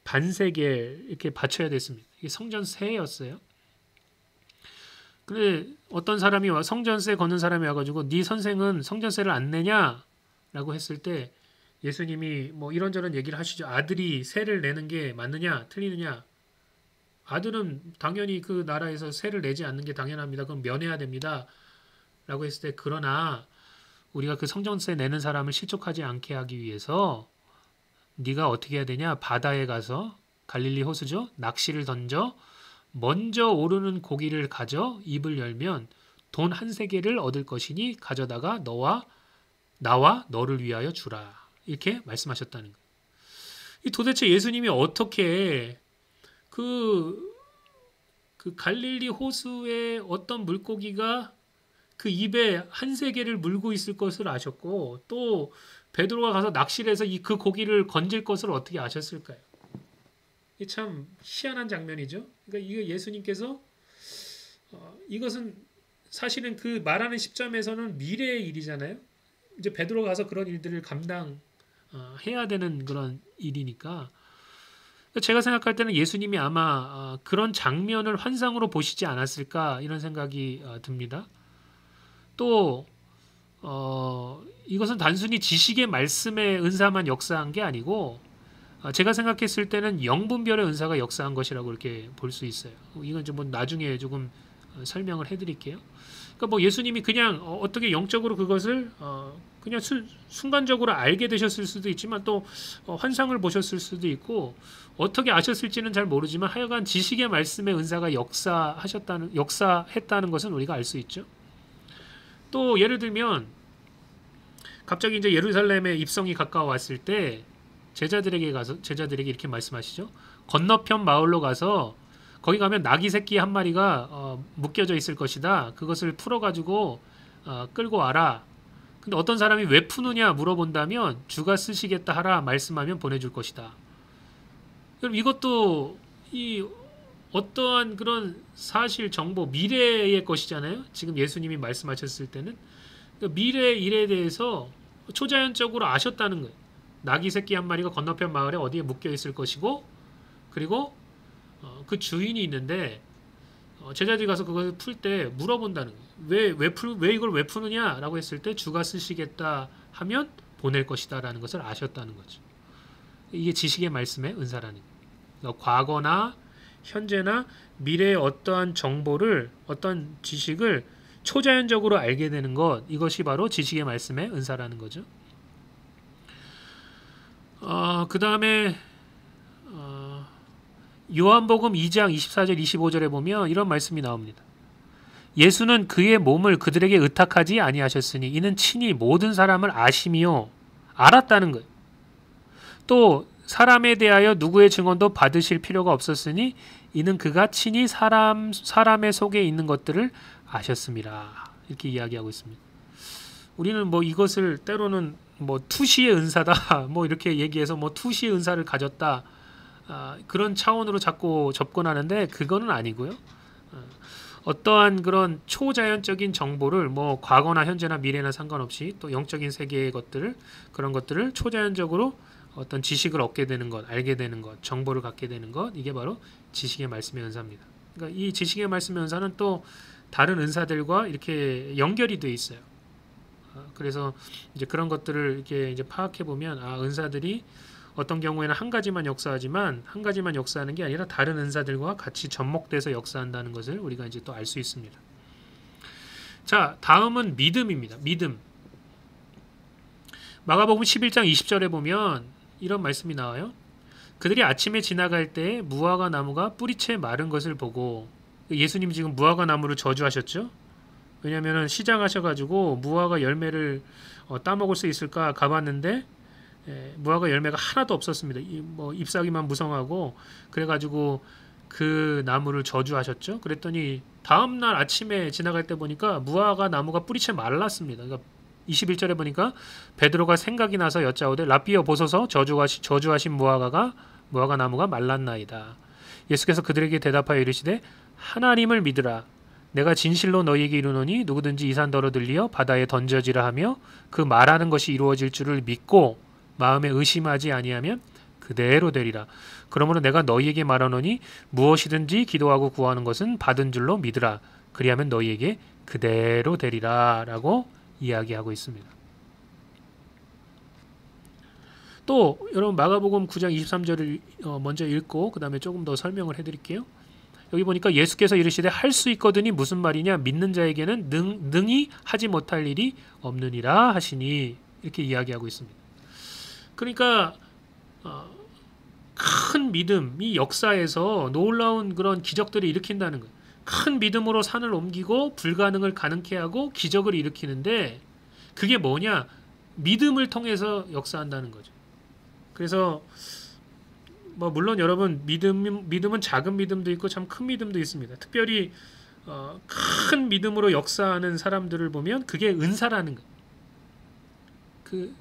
반세겔 이렇게 바쳐야 됐습니다. 이게 성전세였어요. 근데 어떤 사람이 성전세 거는 사람이 와가지고 네 선생은 성전세를 안 내냐라고 했을 때 예수님이 뭐 이런저런 얘기를 하시죠. 아들이 세를 내는 게 맞느냐 틀리느냐. 아들은 당연히 그 나라에서 세를 내지 않는 게 당연합니다. 그럼 면해야 됩니다. 라고 했을 때, 그러나 우리가 그 성전세 내는 사람을 실족하지 않게 하기 위해서 네가 어떻게 해야 되냐, 바다에 가서 갈릴리 호수죠, 낚시를 던져 먼저 오르는 고기를 가져 입을 열면 돈 1세겔을 얻을 것이니 가져다가 나와 너를 위하여 주라, 이렇게 말씀하셨다는 거예요. 이 도대체 예수님이 어떻게 그 갈릴리 호수에 어떤 물고기가 그 입에 1세겔을 물고 있을 것을 아셨고, 또 베드로가 가서 낚시를 해서 그 고기를 건질 것을 어떻게 아셨을까요? 이게 참 희한한 장면이죠. 그러니까 이거 예수님께서 이것은 사실은 그 말하는 시점에서는 미래의 일이잖아요. 이제 베드로가 가서 그런 일들을 감당해야 되는 그런 일이니까, 제가 생각할 때는 예수님이 아마 그런 장면을 환상으로 보시지 않았을까, 이런 생각이 듭니다. 또 이것은 단순히 지식의 말씀의 은사만 역사한 게 아니고, 제가 생각했을 때는 영분별의 은사가 역사한 것이라고 이렇게 볼 수 있어요. 이건 좀 나중에 조금 설명을 해드릴게요. 그러니까 뭐 예수님이 그냥 어떻게 영적으로 그것을 그냥 순간적으로 알게 되셨을 수도 있지만, 또 환상을 보셨을 수도 있고, 어떻게 아셨을지는 잘 모르지만 하여간 지식의 말씀의 은사가 역사했다는 것은 우리가 알 수 있죠. 또 예를 들면 갑자기 이제 예루살렘에 입성이 가까워 왔을 때 제자들에게 이렇게 말씀하시죠. 건너편 마을로 가서 거기 가면 나귀 새끼 한 마리가 묶여져 있을 것이다. 그것을 풀어가지고 끌고 와라. 근데 어떤 사람이 왜 푸느냐 물어본다면 주가 쓰시겠다 하라 말씀하면 보내줄 것이다. 그럼 이것도 이 어떠한 그런 사실 정보 미래의 것이잖아요. 지금 예수님이 말씀하셨을 때는 그러니까 미래 일에 대해서 초자연적으로 아셨다는 거예요. 나귀 새끼 한 마리가 건너편 마을에 어디에 묶여 있을 것이고 그리고 그 주인이 있는데 제자들이 가서 그걸 풀 때 물어본다는 거예요. 왜 이걸 왜 푸느냐라고 했을 때 주가 쓰시겠다 하면 보낼 것이다라는 것을 아셨다는 거죠. 이게 지식의 말씀의 은사라는 거예요. 그러니까 과거나 현재나 미래의 어떠한 정보를 어떤 지식을 초자연적으로 알게 되는 것 이것이 바로 지식의 말씀의 은사라는 거죠. 그 다음에 요한복음 2장 24절 25절에 보면 이런 말씀이 나옵니다. 예수는 그의 몸을 그들에게 의탁하지 아니하셨으니 이는 친히 모든 사람을 아심이요 알았다는 거예요. 또 사람에 대하여 누구의 증언도 받으실 필요가 없었으니 이는 그가 친히 사람의 속에 있는 것들을 아셨습니다. 이렇게 이야기하고 있습니다. 우리는 뭐 이것을 때로는 뭐 투시의 은사다 뭐 이렇게 얘기해서 뭐 투시의 은사를 가졌다 그런 차원으로 자꾸 접근하는데 그거는 아니고요. 어떠한 그런 초자연적인 정보를 뭐 과거나 현재나 미래나 상관없이 또 영적인 세계의 것들을 그런 것들을 초자연적으로 어떤 지식을 얻게 되는 것, 알게 되는 것, 정보를 갖게 되는 것 이게 바로 지식의 말씀의 은사입니다. 그러니까 이 지식의 말씀의 은사는 또 다른 은사들과 이렇게 연결이 돼 있어요. 그래서 이제 그런 것들을 이렇게 이제 파악해 보면 은사들이 어떤 경우에는 한 가지만 역사하지만 한 가지만 역사하는 게 아니라 다른 은사들과 같이 접목돼서 역사한다는 것을 우리가 이제 또 알 수 있습니다. 자, 다음은 믿음입니다. 믿음. 마가복음 11장 20절에 보면 이런 말씀이 나와요. 그들이 아침에 지나갈 때 무화과 나무가 뿌리채 마른 것을 보고 예수님이 지금 무화과 나무를 저주하셨죠. 왜냐하면 시장하셔가지고 무화과 열매를 따먹을 수 있을까 가봤는데 무화과 열매가 하나도 없었습니다. 뭐 잎사귀만 무성하고 그래가지고 그 나무를 저주하셨죠. 그랬더니 다음날 아침에 지나갈 때 보니까 무화과 나무가 뿌리채 말랐습니다. 그러니까 21절에 보니까 베드로가 생각이 나서 여짜오되 라삐여 보소서 저주하신 무화과 나무가 말랐나이다. 예수께서 그들에게 대답하여 이르시되 하나님을 믿으라. 내가 진실로 너희에게 이르노니 누구든지 이 산 더러 들리어 바다에 던져지라 하며 그 말하는 것이 이루어질 줄을 믿고 마음에 의심하지 아니하면 그대로 되리라. 그러므로 내가 너희에게 말하노니 무엇이든지 기도하고 구하는 것은 받은 줄로 믿으라. 그리하면 너희에게 그대로 되리라 라고 이야기하고 있습니다. 또 여러분 마가복음 9장 23절을 먼저 읽고 그 다음에 조금 더 설명을 해드릴게요. 여기 보니까 예수께서 이르시되 할 수 있거든이 무슨 말이냐 믿는 자에게는 능히 하지 못할 일이 없느니라 하시니 이렇게 이야기하고 있습니다. 그러니까 큰 믿음이 역사에서 놀라운 그런 기적들을 일으킨다는 거예요. 큰 믿음으로 산을 옮기고 불가능을 가능케 하고 기적을 일으키는데 그게 뭐냐? 믿음을 통해서 역사한다는 거죠. 그래서 뭐 물론 여러분 믿음은 작은 믿음도 있고 참 큰 믿음도 있습니다. 특별히 큰 믿음으로 역사하는 사람들을 보면 그게 은사라는 거예요. 그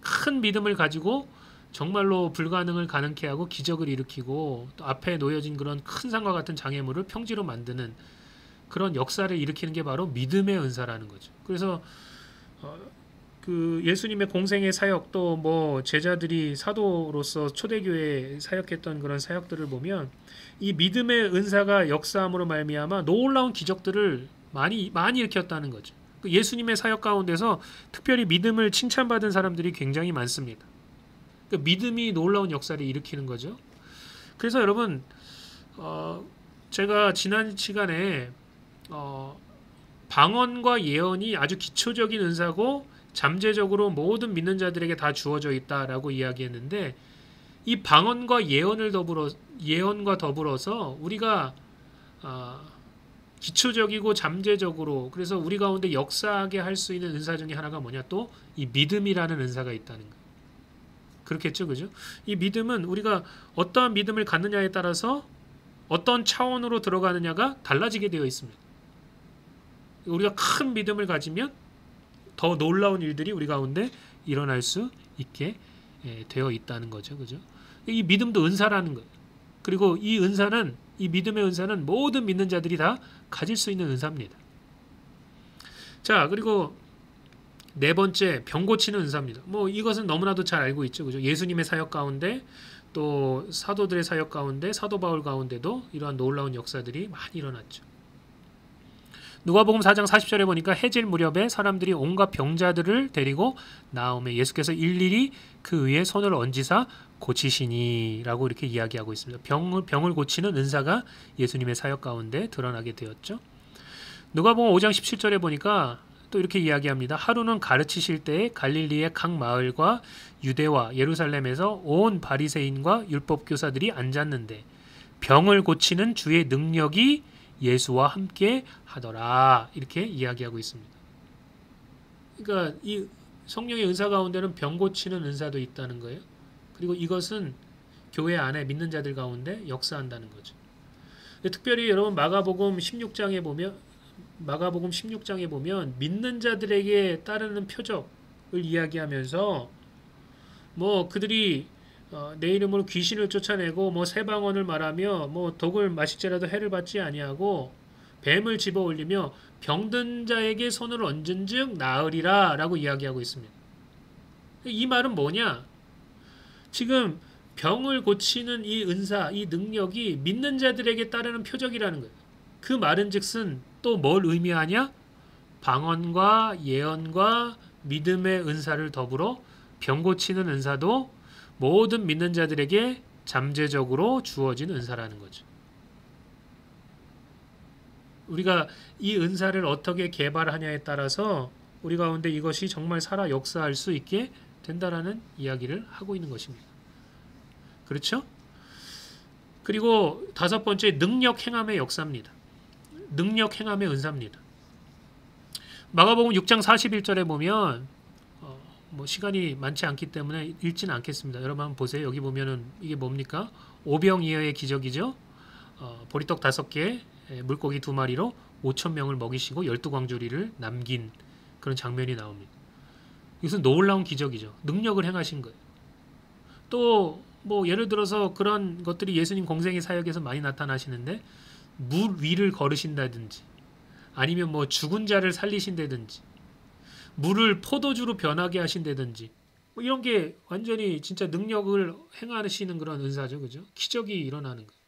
큰 믿음을 가지고 정말로 불가능을 가능케 하고 기적을 일으키고 또 앞에 놓여진 그런 큰 산과 같은 장애물을 평지로 만드는 그런 역사를 일으키는 게 바로 믿음의 은사라는 거죠. 그래서 그 예수님의 공생의 사역 또 뭐 제자들이 사도로서 초대교회에 사역했던 그런 사역들을 보면 이 믿음의 은사가 역사함으로 말미암아 놀라운 기적들을 많이 일으켰다는 거죠. 예수님의 사역 가운데서 특별히 믿음을 칭찬받은 사람들이 굉장히 많습니다. 그러니까 믿음이 놀라운 역사를 일으키는 거죠. 그래서 여러분 제가 지난 시간에 방언과 예언이 아주 기초적인 은사고 잠재적으로 모든 믿는 자들에게 다 주어져 있다라고 이야기했는데 이 방언과 예언과 더불어서 우리가 기초적이고 잠재적으로 그래서 우리 가운데 역사하게 할 수 있는 은사 중에 하나가 뭐냐 또 이 믿음이라는 은사가 있다는 거예요. 그렇겠죠, 그죠? 이 믿음은 우리가 어떠한 믿음을 갖느냐에 따라서 어떤 차원으로 들어가느냐가 달라지게 되어 있습니다. 우리가 큰 믿음을 가지면 더 놀라운 일들이 우리 가운데 일어날 수 있게 되어 있다는 거죠, 그죠? 이 믿음도 은사라는 거예요. 그리고 이 믿음의 은사는 모든 믿는 자들이 다 가질 수 있는 은사입니다. 자, 그리고 네 번째, 병 고치는 은사입니다. 뭐 이것은 너무나도 잘 알고 있죠, 그죠? 예수님의 사역 가운데 또 사도들의 사역 가운데 사도 바울 가운데도 이러한 놀라운 역사들이 많이 일어났죠. 누가복음 4장 40절에 보니까 해질 무렵에 사람들이 온갖 병자들을 데리고 나오며 예수께서 일일이 그 위에 손을 얹으사 고치시니라고 이렇게 이야기하고 있습니다. 병을 고치는 은사가 예수님의 사역 가운데 드러나게 되었죠. 누가복음 5장 17절에 보니까 또 이렇게 이야기합니다. 하루는 가르치실 때에 갈릴리의 각 마을과 유대와 예루살렘에서 온 바리새인과 율법 교사들이 앉았는데 병을 고치는 주의 능력이 예수와 함께 하더라. 이렇게 이야기하고 있습니다. 그러니까 이 성령의 은사 가운데는 병 고치는 은사도 있다는 거예요. 그리고 이것은 교회 안에 믿는 자들 가운데 역사한다는 거죠. 특별히 여러분 마가복음 16장에 보면 믿는 자들에게 따르는 표적을 이야기하면서 뭐 그들이 내 이름으로 귀신을 쫓아내고 뭐 새 방언을 말하며 뭐 독을 마실지라도 해를 받지 아니하고 뱀을 집어 올리며 병든 자에게 손을 얹은즉 나으리라라고 이야기하고 있습니다. 이 말은 뭐냐? 지금 병을 고치는 이 은사, 이 능력이 믿는 자들에게 따르는 표적이라는 거예요. 그 말은즉슨 또 뭘 의미하냐? 방언과 예언과 믿음의 은사를 더불어 병 고치는 은사도 모든 믿는 자들에게 잠재적으로 주어진 은사라는 거죠. 우리가 이 은사를 어떻게 개발하냐에 따라서 우리 가운데 이것이 정말 살아 역사할 수 있게 된다라는 이야기를 하고 있는 것입니다. 그렇죠? 그리고 다섯 번째, 능력 행함의 역사입니다. 능력 행함의 은사입니다. 마가복음 6장 41절에 보면 뭐 시간이 많지 않기 때문에 읽지는 않겠습니다. 여러분 한번 보세요. 여기 보면은 이게 뭡니까? 오병이어의 기적이죠. 보리떡 5개, 물고기 2마리로 5,000명을 먹이시고 12광주리를 남긴 그런 장면이 나옵니다. 이것은 놀라운 기적이죠. 능력을 행하신 거예요. 또 뭐 예를 들어서 그런 것들이 예수님 공생의 사역에서 많이 나타나시는데 물 위를 걸으신다든지 아니면 뭐 죽은 자를 살리신다든지 물을 포도주로 변하게 하신다든지 뭐 이런 게 완전히 진짜 능력을 행하시는 그런 은사죠. 그죠? 기적이 일어나는 거예요.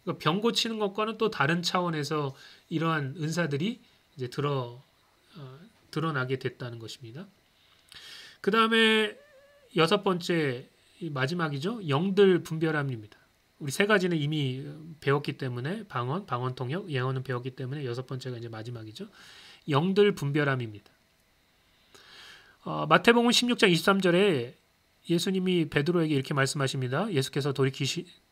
그러니까 병 고치는 것과는 또 다른 차원에서 이러한 은사들이 이제 드러나게 됐다는 것입니다. 그 다음에 여섯 번째 마지막이죠. 영들 분별함입니다. 우리 세 가지는 이미 배웠기 때문에 방언 통역, 예언은 배웠기 때문에 여섯 번째가 이제 마지막이죠. 영들 분별함입니다. 마태복음 16장 23절에 예수님이 베드로에게 이렇게 말씀하십니다. 예수께서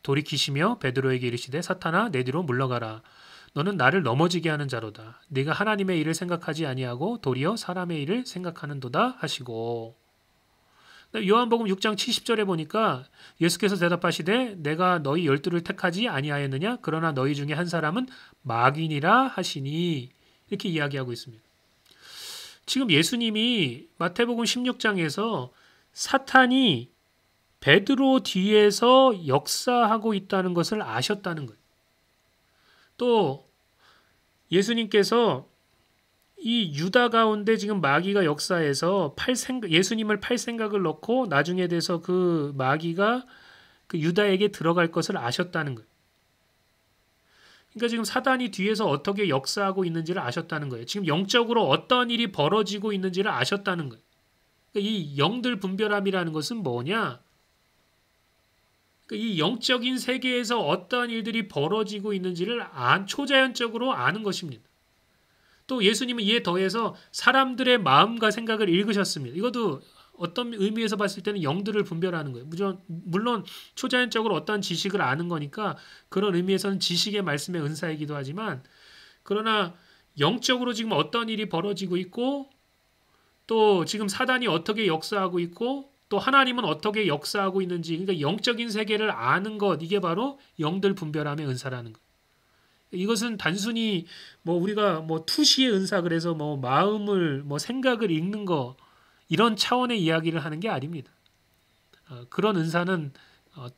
돌이키시며 베드로에게 이르시되 사탄아 내 뒤로 물러가라. 너는 나를 넘어지게 하는 자로다. 네가 하나님의 일을 생각하지 아니하고 도리어 사람의 일을 생각하는도다 하시고 요한복음 6장 70절에 보니까 예수께서 대답하시되 내가 너희 12를 택하지 아니하였느냐? 그러나 너희 중에 한 사람은 마귀니라 하시니 이렇게 이야기하고 있습니다. 지금 예수님이 마태복음 16장에서 사탄이 베드로 뒤에서 역사하고 있다는 것을 아셨다는 거예요. 또 예수님께서 이 유다 가운데 지금 마귀가 역사해서 예수님을 팔 생각을 넣고 나중에 돼서 그 마귀가 그 유다에게 들어갈 것을 아셨다는 거예요. 그러니까 지금 사단이 뒤에서 어떻게 역사하고 있는지를 아셨다는 거예요. 지금 영적으로 어떤 일이 벌어지고 있는지를 아셨다는 거예요. 그러니까 이 영들 분별함이라는 것은 뭐냐? 그러니까 이 영적인 세계에서 어떠한 일들이 벌어지고 있는지를 초자연적으로 아는 것입니다. 또 예수님은 이에 더해서 사람들의 마음과 생각을 읽으셨습니다. 이것도 어떤 의미에서 봤을 때는 영들을 분별하는 거예요. 물론 초자연적으로 어떤 지식을 아는 거니까 그런 의미에서는 지식의 말씀의 은사이기도 하지만 그러나 영적으로 지금 어떤 일이 벌어지고 있고 또 지금 사단이 어떻게 역사하고 있고 또 하나님은 어떻게 역사하고 있는지, 그러니까 영적인 세계를 아는 것, 이게 바로 영들 분별함의 은사라는 것. 이것은 단순히 뭐 우리가 뭐 투시의 은사, 그래서 뭐 마음을 뭐 생각을 읽는 거, 이런 차원의 이야기를 하는 게 아닙니다. 그런 은사는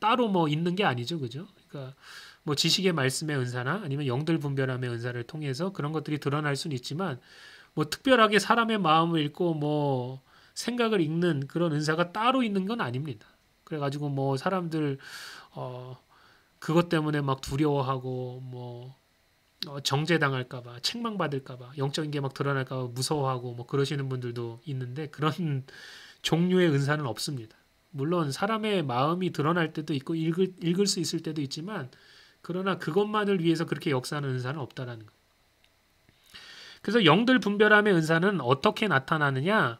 따로 뭐 있는 게 아니죠, 그죠? 그러니까 뭐 지식의 말씀의 은사나 아니면 영들 분별함의 은사를 통해서 그런 것들이 드러날 수는 있지만, 뭐 특별하게 사람의 마음을 읽고 뭐 생각을 읽는 그런 은사가 따로 있는 건 아닙니다. 그래가지고 뭐 사람들 그것 때문에 막 두려워하고 뭐 정죄당할까봐, 책망받을까봐, 영적인 게 막 드러날까봐 무서워하고 뭐 그러시는 분들도 있는데, 그런 종류의 은사는 없습니다. 물론 사람의 마음이 드러날 때도 있고 읽을 수 있을 때도 있지만, 그러나 그것만을 위해서 그렇게 역사하는 은사는 없다라는 거. 그래서 영들 분별함의 은사는 어떻게 나타나느냐?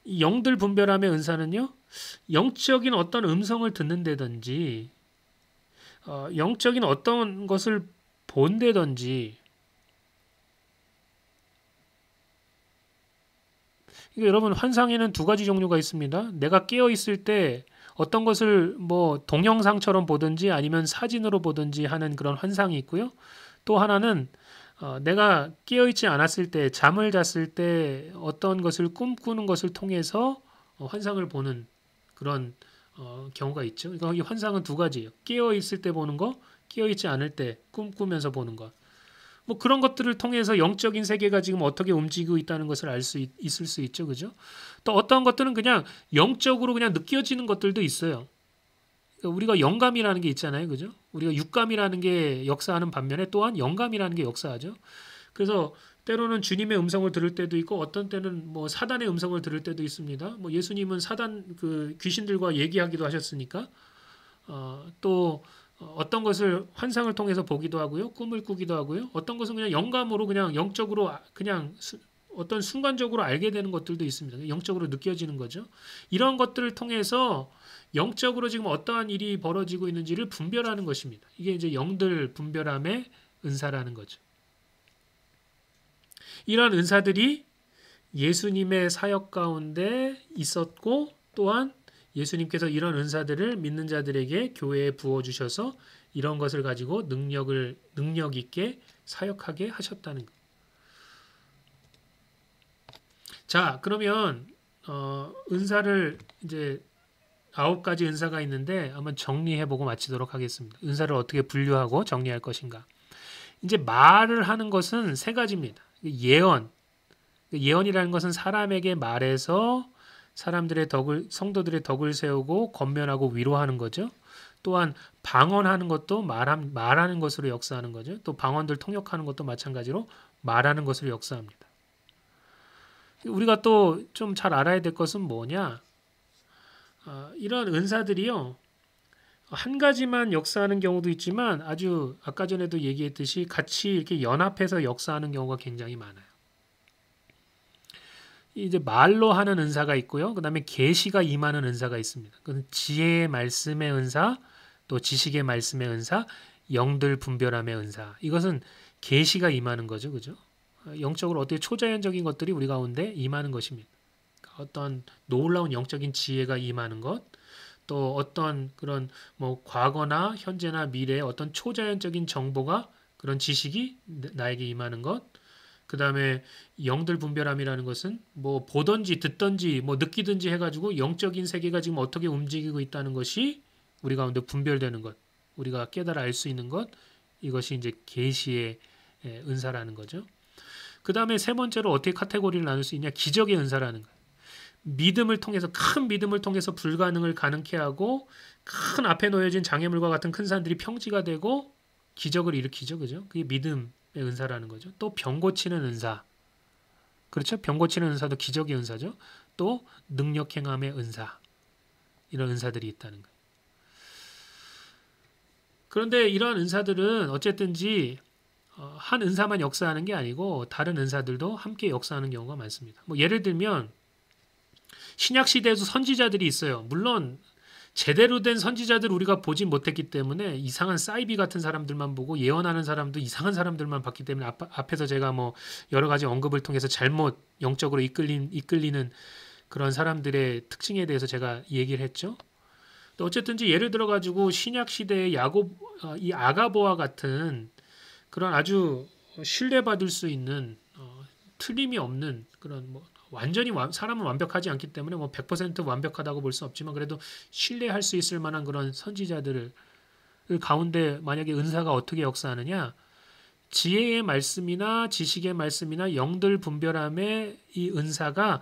이 영들 분별함의 은사는요, 영적인 어떤 음성을 듣는다든지, 영적인 어떤 것을 본다든지, 여러분 환상에는 두 가지 종류가 있습니다. 내가 깨어 있을 때 어떤 것을 뭐 동영상처럼 보든지 아니면 사진으로 보든지 하는 그런 환상이 있고요. 또 하나는 내가 깨어 있지 않았을 때, 잠을 잤을 때 어떤 것을 꿈꾸는 것을 통해서 환상을 보는 그런 경우가 있죠. 그러니까 이 환상은 두 가지예요. 깨어 있을 때 보는 거, 깨어 있지 않을 때 꿈꾸면서 보는 것. 뭐 그런 것들을 통해서 영적인 세계가 지금 어떻게 움직이고 있다는 것을 알 수 있을 수 있죠. 그죠? 또 어떤 것들은 그냥 영적으로 그냥 느껴지는 것들도 있어요. 그러니까 우리가 영감이라는 게 있잖아요. 그죠? 우리가 육감이라는 게 역사하는 반면에 또한 영감이라는 게 역사하죠. 그래서 때로는 주님의 음성을 들을 때도 있고, 어떤 때는 뭐 사단의 음성을 들을 때도 있습니다. 뭐 예수님은 사단 그 귀신들과 얘기하기도 하셨으니까, 또 어떤 것을 환상을 통해서 보기도 하고요, 꿈을 꾸기도 하고요. 어떤 것은 그냥 영감으로 그냥 영적으로 그냥 어떤 순간적으로 알게 되는 것들도 있습니다. 영적으로 느껴지는 거죠. 이런 것들을 통해서 영적으로 지금 어떠한 일이 벌어지고 있는지를 분별하는 것입니다. 이게 이제 영들 분별함의 은사라는 거죠. 이런 은사들이 예수님의 사역 가운데 있었고, 또한 예수님께서 이런 은사들을 믿는 자들에게 교회에 부어주셔서 이런 것을 가지고 능력 있게 사역하게 하셨다는 것. 자, 그러면 은사를 이제 9가지 은사가 있는데 한번 정리해보고 마치도록 하겠습니다. 은사를 어떻게 분류하고 정리할 것인가. 이제 말을 하는 것은 3가지입니다. 예언. 예언이라는 것은 사람에게 말해서 사람들의 성도들의 덕을 세우고 권면하고 위로하는 거죠. 또한 방언하는 것도 말하는 것으로 역사하는 거죠. 또 방언들 통역하는 것도 마찬가지로 말하는 것으로 역사합니다. 우리가 또 좀 잘 알아야 될 것은 뭐냐? 이런 은사들이요, 한 가지만 역사하는 경우도 있지만 아주 아까 전에도 얘기했듯이 같이 이렇게 연합해서 역사하는 경우가 굉장히 많아요. 이제 말로 하는 은사가 있고요. 그다음에 계시가 임하는 은사가 있습니다. 그건 지혜의 말씀의 은사, 또 지식의 말씀의 은사, 영들 분별함의 은사. 이것은 계시가 임하는 거죠. 그죠? 영적으로 어떻게 초자연적인 것들이 우리 가운데 임하는 것입니다. 어떤 놀라운 영적인 지혜가 임하는 것, 또 어떤 그런 뭐 과거나 현재나 미래의 어떤 초자연적인 정보가, 그런 지식이 나에게 임하는 것. 그 다음에 영들 분별함이라는 것은 뭐 보든지 듣든지 뭐 느끼든지 해가지고 영적인 세계가 지금 어떻게 움직이고 있다는 것이 우리 가운데 분별되는 것, 우리가 깨달아 알 수 있는 것, 이것이 이제 계시의 은사라는 거죠. 그 다음에 3번째로 어떻게 카테고리를 나눌 수 있냐? 기적의 은사라는 거예요. 믿음을 통해서, 큰 믿음을 통해서 불가능을 가능케 하고, 큰 앞에 놓여진 장애물과 같은 큰 산들이 평지가 되고 기적을 일으키죠. 그죠? 그게 믿음의 은사라는 거죠. 또 병 고치는 은사. 그렇죠? 병 고치는 은사도 기적의 은사죠. 또 능력 행함의 은사. 이런 은사들이 있다는 거예요. 그런데 이러한 은사들은 어쨌든지 한 은사만 역사하는 게 아니고 다른 은사들도 함께 역사하는 경우가 많습니다. 뭐 예를 들면 신약 시대에도 선지자들이 있어요. 물론 제대로 된 선지자들 우리가 보진 못했기 때문에 이상한 사이비 같은 사람들만 보고, 예언하는 사람도 이상한 사람들만 봤기 때문에 앞에서 제가 뭐 여러 가지 언급을 통해서 잘못 영적으로 이끌리는 그런 사람들의 특징에 대해서 제가 얘기를 했죠. 또 어쨌든지 예를 들어 가지고 신약 시대의 이 아가보와 같은 그런 아주 신뢰받을 수 있는 틀림이 없는 그런 뭐 완전히 사람은 완벽하지 않기 때문에 뭐 100% 완벽하다고 볼 수 없지만 그래도 신뢰할 수 있을 만한 그런 선지자들 가운데 만약에 은사가 어떻게 역사하느냐 지혜의 말씀이나 지식의 말씀이나 영들 분별함의 이 은사가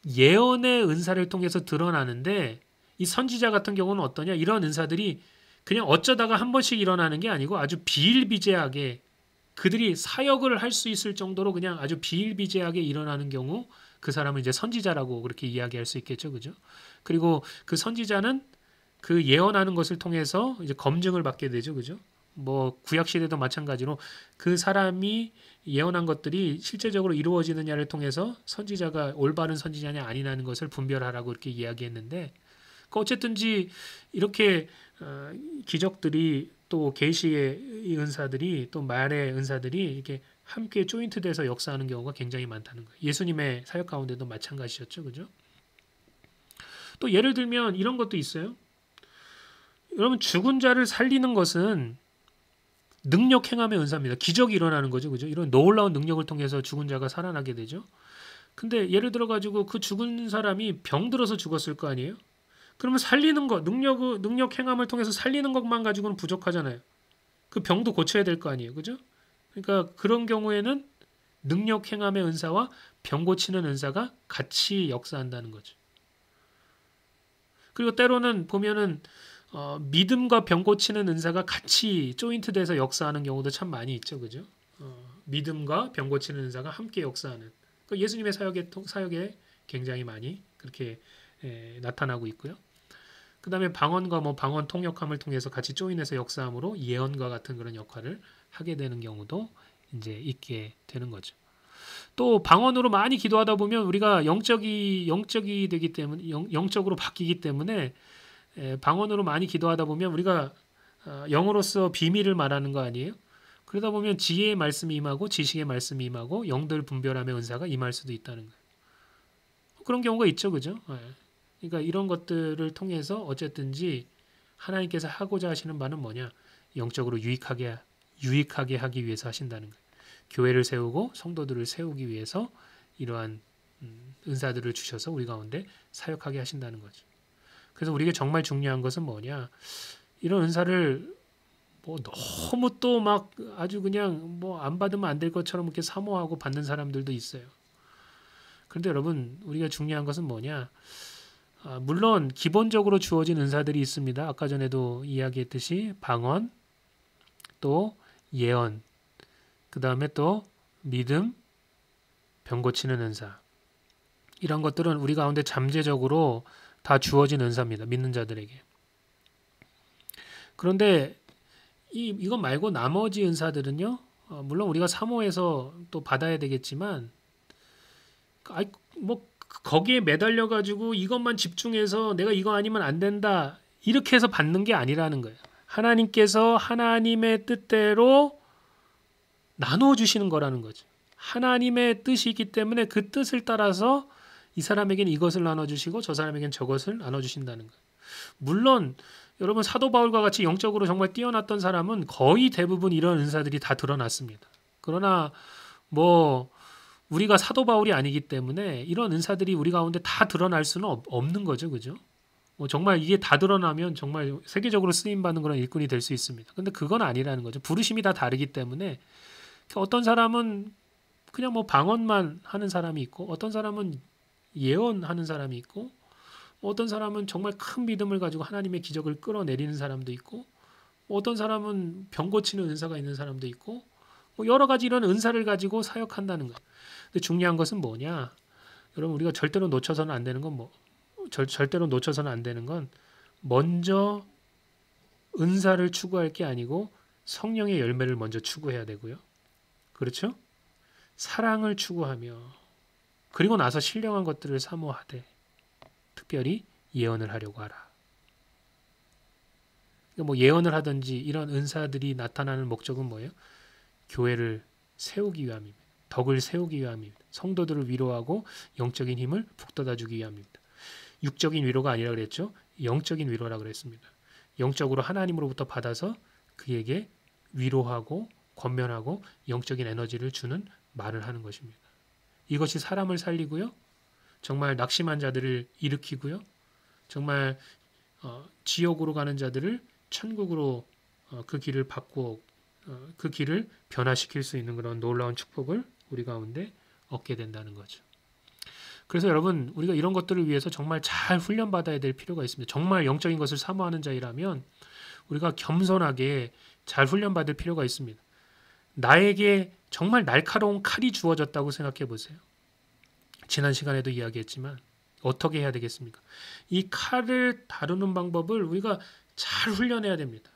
예언의 은사를 통해서 드러나는데 이 선지자 같은 경우는 어떠냐 이런 은사들이 그냥 어쩌다가 한 번씩 일어나는 게 아니고 아주 비일비재하게 그들이 사역을 할 수 있을 정도로 그냥 아주 비일비재하게 일어나는 경우 그 사람은 이제 선지자라고 그렇게 이야기할 수 있겠죠. 그죠? 그리고 그 선지자는 그 예언하는 것을 통해서 이제 검증을 받게 되죠. 그죠? 뭐 구약 시대도 마찬가지로 그 사람이 예언한 것들이 실제적으로 이루어지느냐를 통해서 선지자가 올바른 선지자냐 아니냐는 것을 분별하라고 이렇게 이야기했는데 어쨌든지 이렇게 기적들이 또 계시의 은사들이 또 말의 은사들이 이렇게 함께 조인트돼서 역사하는 경우가 굉장히 많다는 거예요. 예수님의 사역 가운데도 마찬가지였죠. 그죠? 또 예를 들면 이런 것도 있어요. 여러분 죽은 자를 살리는 것은 능력 행함의 은사입니다. 기적이 일어나는 거죠. 그죠? 이런 놀라운 능력을 통해서 죽은 자가 살아나게 되죠. 근데 예를 들어 가지고 그 죽은 사람이 병들어서 죽었을 거 아니에요? 그러면 살리는 것, 능력 행함을 통해서 살리는 것만 가지고는 부족하잖아요. 그 병도 고쳐야 될 거 아니에요. 그죠? 그러니까 그런 경우에는 능력 행함의 은사와 병 고치는 은사가 같이 역사한다는 거죠. 그리고 때로는 보면은 믿음과 병 고치는 은사가 같이 조인트돼서 역사하는 경우도 참 많이 있죠. 그죠? 믿음과 병 고치는 은사가 함께 역사하는 예수님의 사역에 굉장히 많이 그렇게 나타나고 있고요. 그 다음에 방언과 방언 통역함을 통해서 같이 조인해서 역사함으로 예언과 같은 그런 역할을 하게 되는 경우도 이제 있게 되는 거죠. 또 방언으로 많이 기도하다 보면 우리가 영적이 되기 때문에 영적으로 바뀌기 때문에 방언으로 많이 기도하다 보면 우리가 영으로서 비밀을 말하는 거 아니에요? 그러다 보면 지혜의 말씀이 임하고 지식의 말씀이 임하고 영들 분별함의 은사가 임할 수도 있다는 거예요. 그런 경우가 있죠, 그죠? 그러니까 이런 것들을 통해서 어쨌든지 하나님께서 하고자 하시는 바는 뭐냐? 영적으로 유익하게 하기 위해서 하신다는 거예요. 교회를 세우고 성도들을 세우기 위해서 이러한 은사들을 주셔서 우리 가운데 사역하게 하신다는 거죠. 그래서 우리에게 정말 중요한 것은 뭐냐? 이런 은사를 너무 또 막 아주 그냥 안 받으면 안 될 것처럼 이렇게 사모하고 받는 사람들도 있어요. 그런데 여러분 우리가 중요한 것은 뭐냐? 물론 기본적으로 주어진 은사들이 있습니다. 아까 전에도 이야기했듯이 방언, 또 예언, 그 다음에 또 믿음, 병 고치는 은사. 이런 것들은 우리 가운데 잠재적으로 다 주어진 은사입니다. 믿는 자들에게. 그런데 이것 말고 나머지 은사들은요. 물론 우리가 사모해서 또 받아야 되겠지만 거기에 매달려 가지고 이것만 집중해서 내가 이거 아니면 안 된다. 이렇게 해서 받는 게 아니라는 거예요. 하나님께서 하나님의 뜻대로 나누어 주시는 거라는 거죠. 하나님의 뜻이 있기 때문에 그 뜻을 따라서 이 사람에게는 이것을 나눠주시고 저 사람에게는 저것을 나눠주신다는 거예요. 물론 여러분 사도 바울과 같이 영적으로 정말 뛰어났던 사람은 거의 대부분 이런 은사들이 다 드러났습니다. 그러나 우리가 사도 바울이 아니기 때문에 이런 은사들이 우리 가운데 다 드러날 수는 없는 거죠. 그죠? 정말 이게 다 드러나면 정말 세계적으로 쓰임받는 그런 일꾼이 될 수 있습니다. 근데 그건 아니라는 거죠. 부르심이 다 다르기 때문에 어떤 사람은 그냥 방언만 하는 사람이 있고 어떤 사람은 예언하는 사람이 있고 어떤 사람은 정말 큰 믿음을 가지고 하나님의 기적을 끌어내리는 사람도 있고 어떤 사람은 병 고치는 은사가 있는 사람도 있고 여러 가지 이런 은사를 가지고 사역한다는 거예요. 근데 중요한 것은 뭐냐? 여러분 우리가 절대로 놓쳐서는 안 되는 건 절대로 놓쳐서는 안 되는 건 먼저 은사를 추구할 게 아니고 성령의 열매를 먼저 추구해야 되고요. 그렇죠? 사랑을 추구하며 그리고 나서 신령한 것들을 사모하되 특별히 예언을 하려고 하라. 예언을 하든지 이런 은사들이 나타나는 목적은 뭐예요? 교회를 세우기 위함입니다. 덕을 세우기 위함입니다. 성도들을 위로하고 영적인 힘을 북돋아 주기 위함입니다. 육적인 위로가 아니라 그랬죠. 영적인 위로라 그랬습니다. 영적으로 하나님으로부터 받아서 그에게 위로하고 권면하고 영적인 에너지를 주는 말을 하는 것입니다. 이것이 사람을 살리고요. 정말 낙심한 자들을 일으키고요. 정말 지옥으로 가는 자들을 천국으로 그 길을 바꾸어 그 길을 변화시킬 수 있는 그런 놀라운 축복을 우리 가운데 얻게 된다는 거죠. 그래서 여러분 우리가 이런 것들을 위해서 정말 잘 훈련받아야 될 필요가 있습니다. 정말 영적인 것을 사모하는 자이라면 우리가 겸손하게 잘 훈련받을 필요가 있습니다. 나에게 정말 날카로운 칼이 주어졌다고 생각해 보세요. 지난 시간에도 이야기했지만 어떻게 해야 되겠습니까? 이 칼을 다루는 방법을 우리가 잘 훈련해야 됩니다.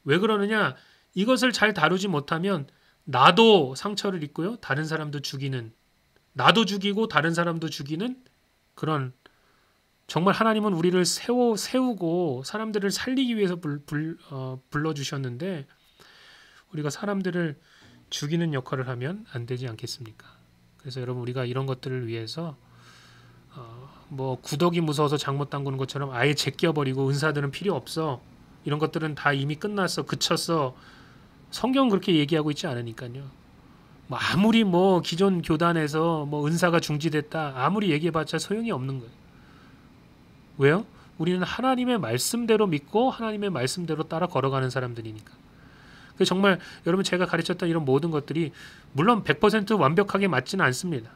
왜 그러느냐? 이것을 잘 다루지 못하면 나도 상처를 입고요. 다른 사람도 죽이는, 나도 죽이고 다른 사람도 죽이는 그런, 정말 하나님은 우리를 세우고 사람들을 살리기 위해서 불러주셨는데 우리가 사람들을 죽이는 역할을 하면 안 되지 않겠습니까? 그래서 여러분 우리가 이런 것들을 위해서 뭐 구더기 무서워서 장못 담그는 것처럼 아예 제껴버리고 은사들은 필요 없어. 이런 것들은 다 이미 끝났어. 그쳤어. 성경은 그렇게 얘기하고 있지 않으니까요. 뭐 아무리 뭐 기존 교단에서 뭐 은사가 중지됐다. 아무리 얘기해봤자 소용이 없는 거예요. 왜요? 우리는 하나님의 말씀대로 믿고 하나님의 말씀대로 따라 걸어가는 사람들이니까. 그래서 정말 여러분 제가 가르쳤던 이런 모든 것들이 물론 100% 완벽하게 맞지는 않습니다.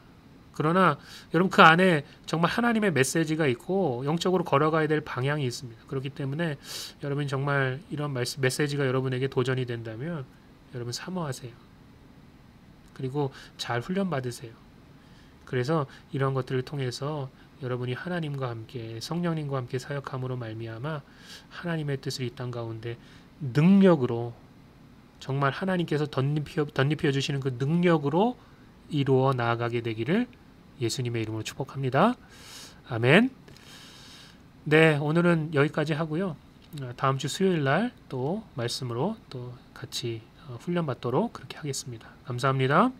그러나 여러분 그 안에 정말 하나님의 메시지가 있고 영적으로 걸어가야 될 방향이 있습니다. 그렇기 때문에 여러분 정말 이런 메시지가 여러분에게 도전이 된다면 여러분 사모하세요. 그리고 잘 훈련받으세요. 그래서 이런 것들을 통해서 여러분이 하나님과 함께 성령님과 함께 사역함으로 말미암아 하나님의 뜻을 이 땅 가운데 능력으로 정말 하나님께서 덧입혀 주시는 그 능력으로 이루어 나아가게 되기를 예수님의 이름으로 축복합니다. 아멘. 네, 오늘은 여기까지 하고요. 다음 주 수요일 날 또 말씀으로 또 같이 훈련받도록 그렇게 하겠습니다. 감사합니다.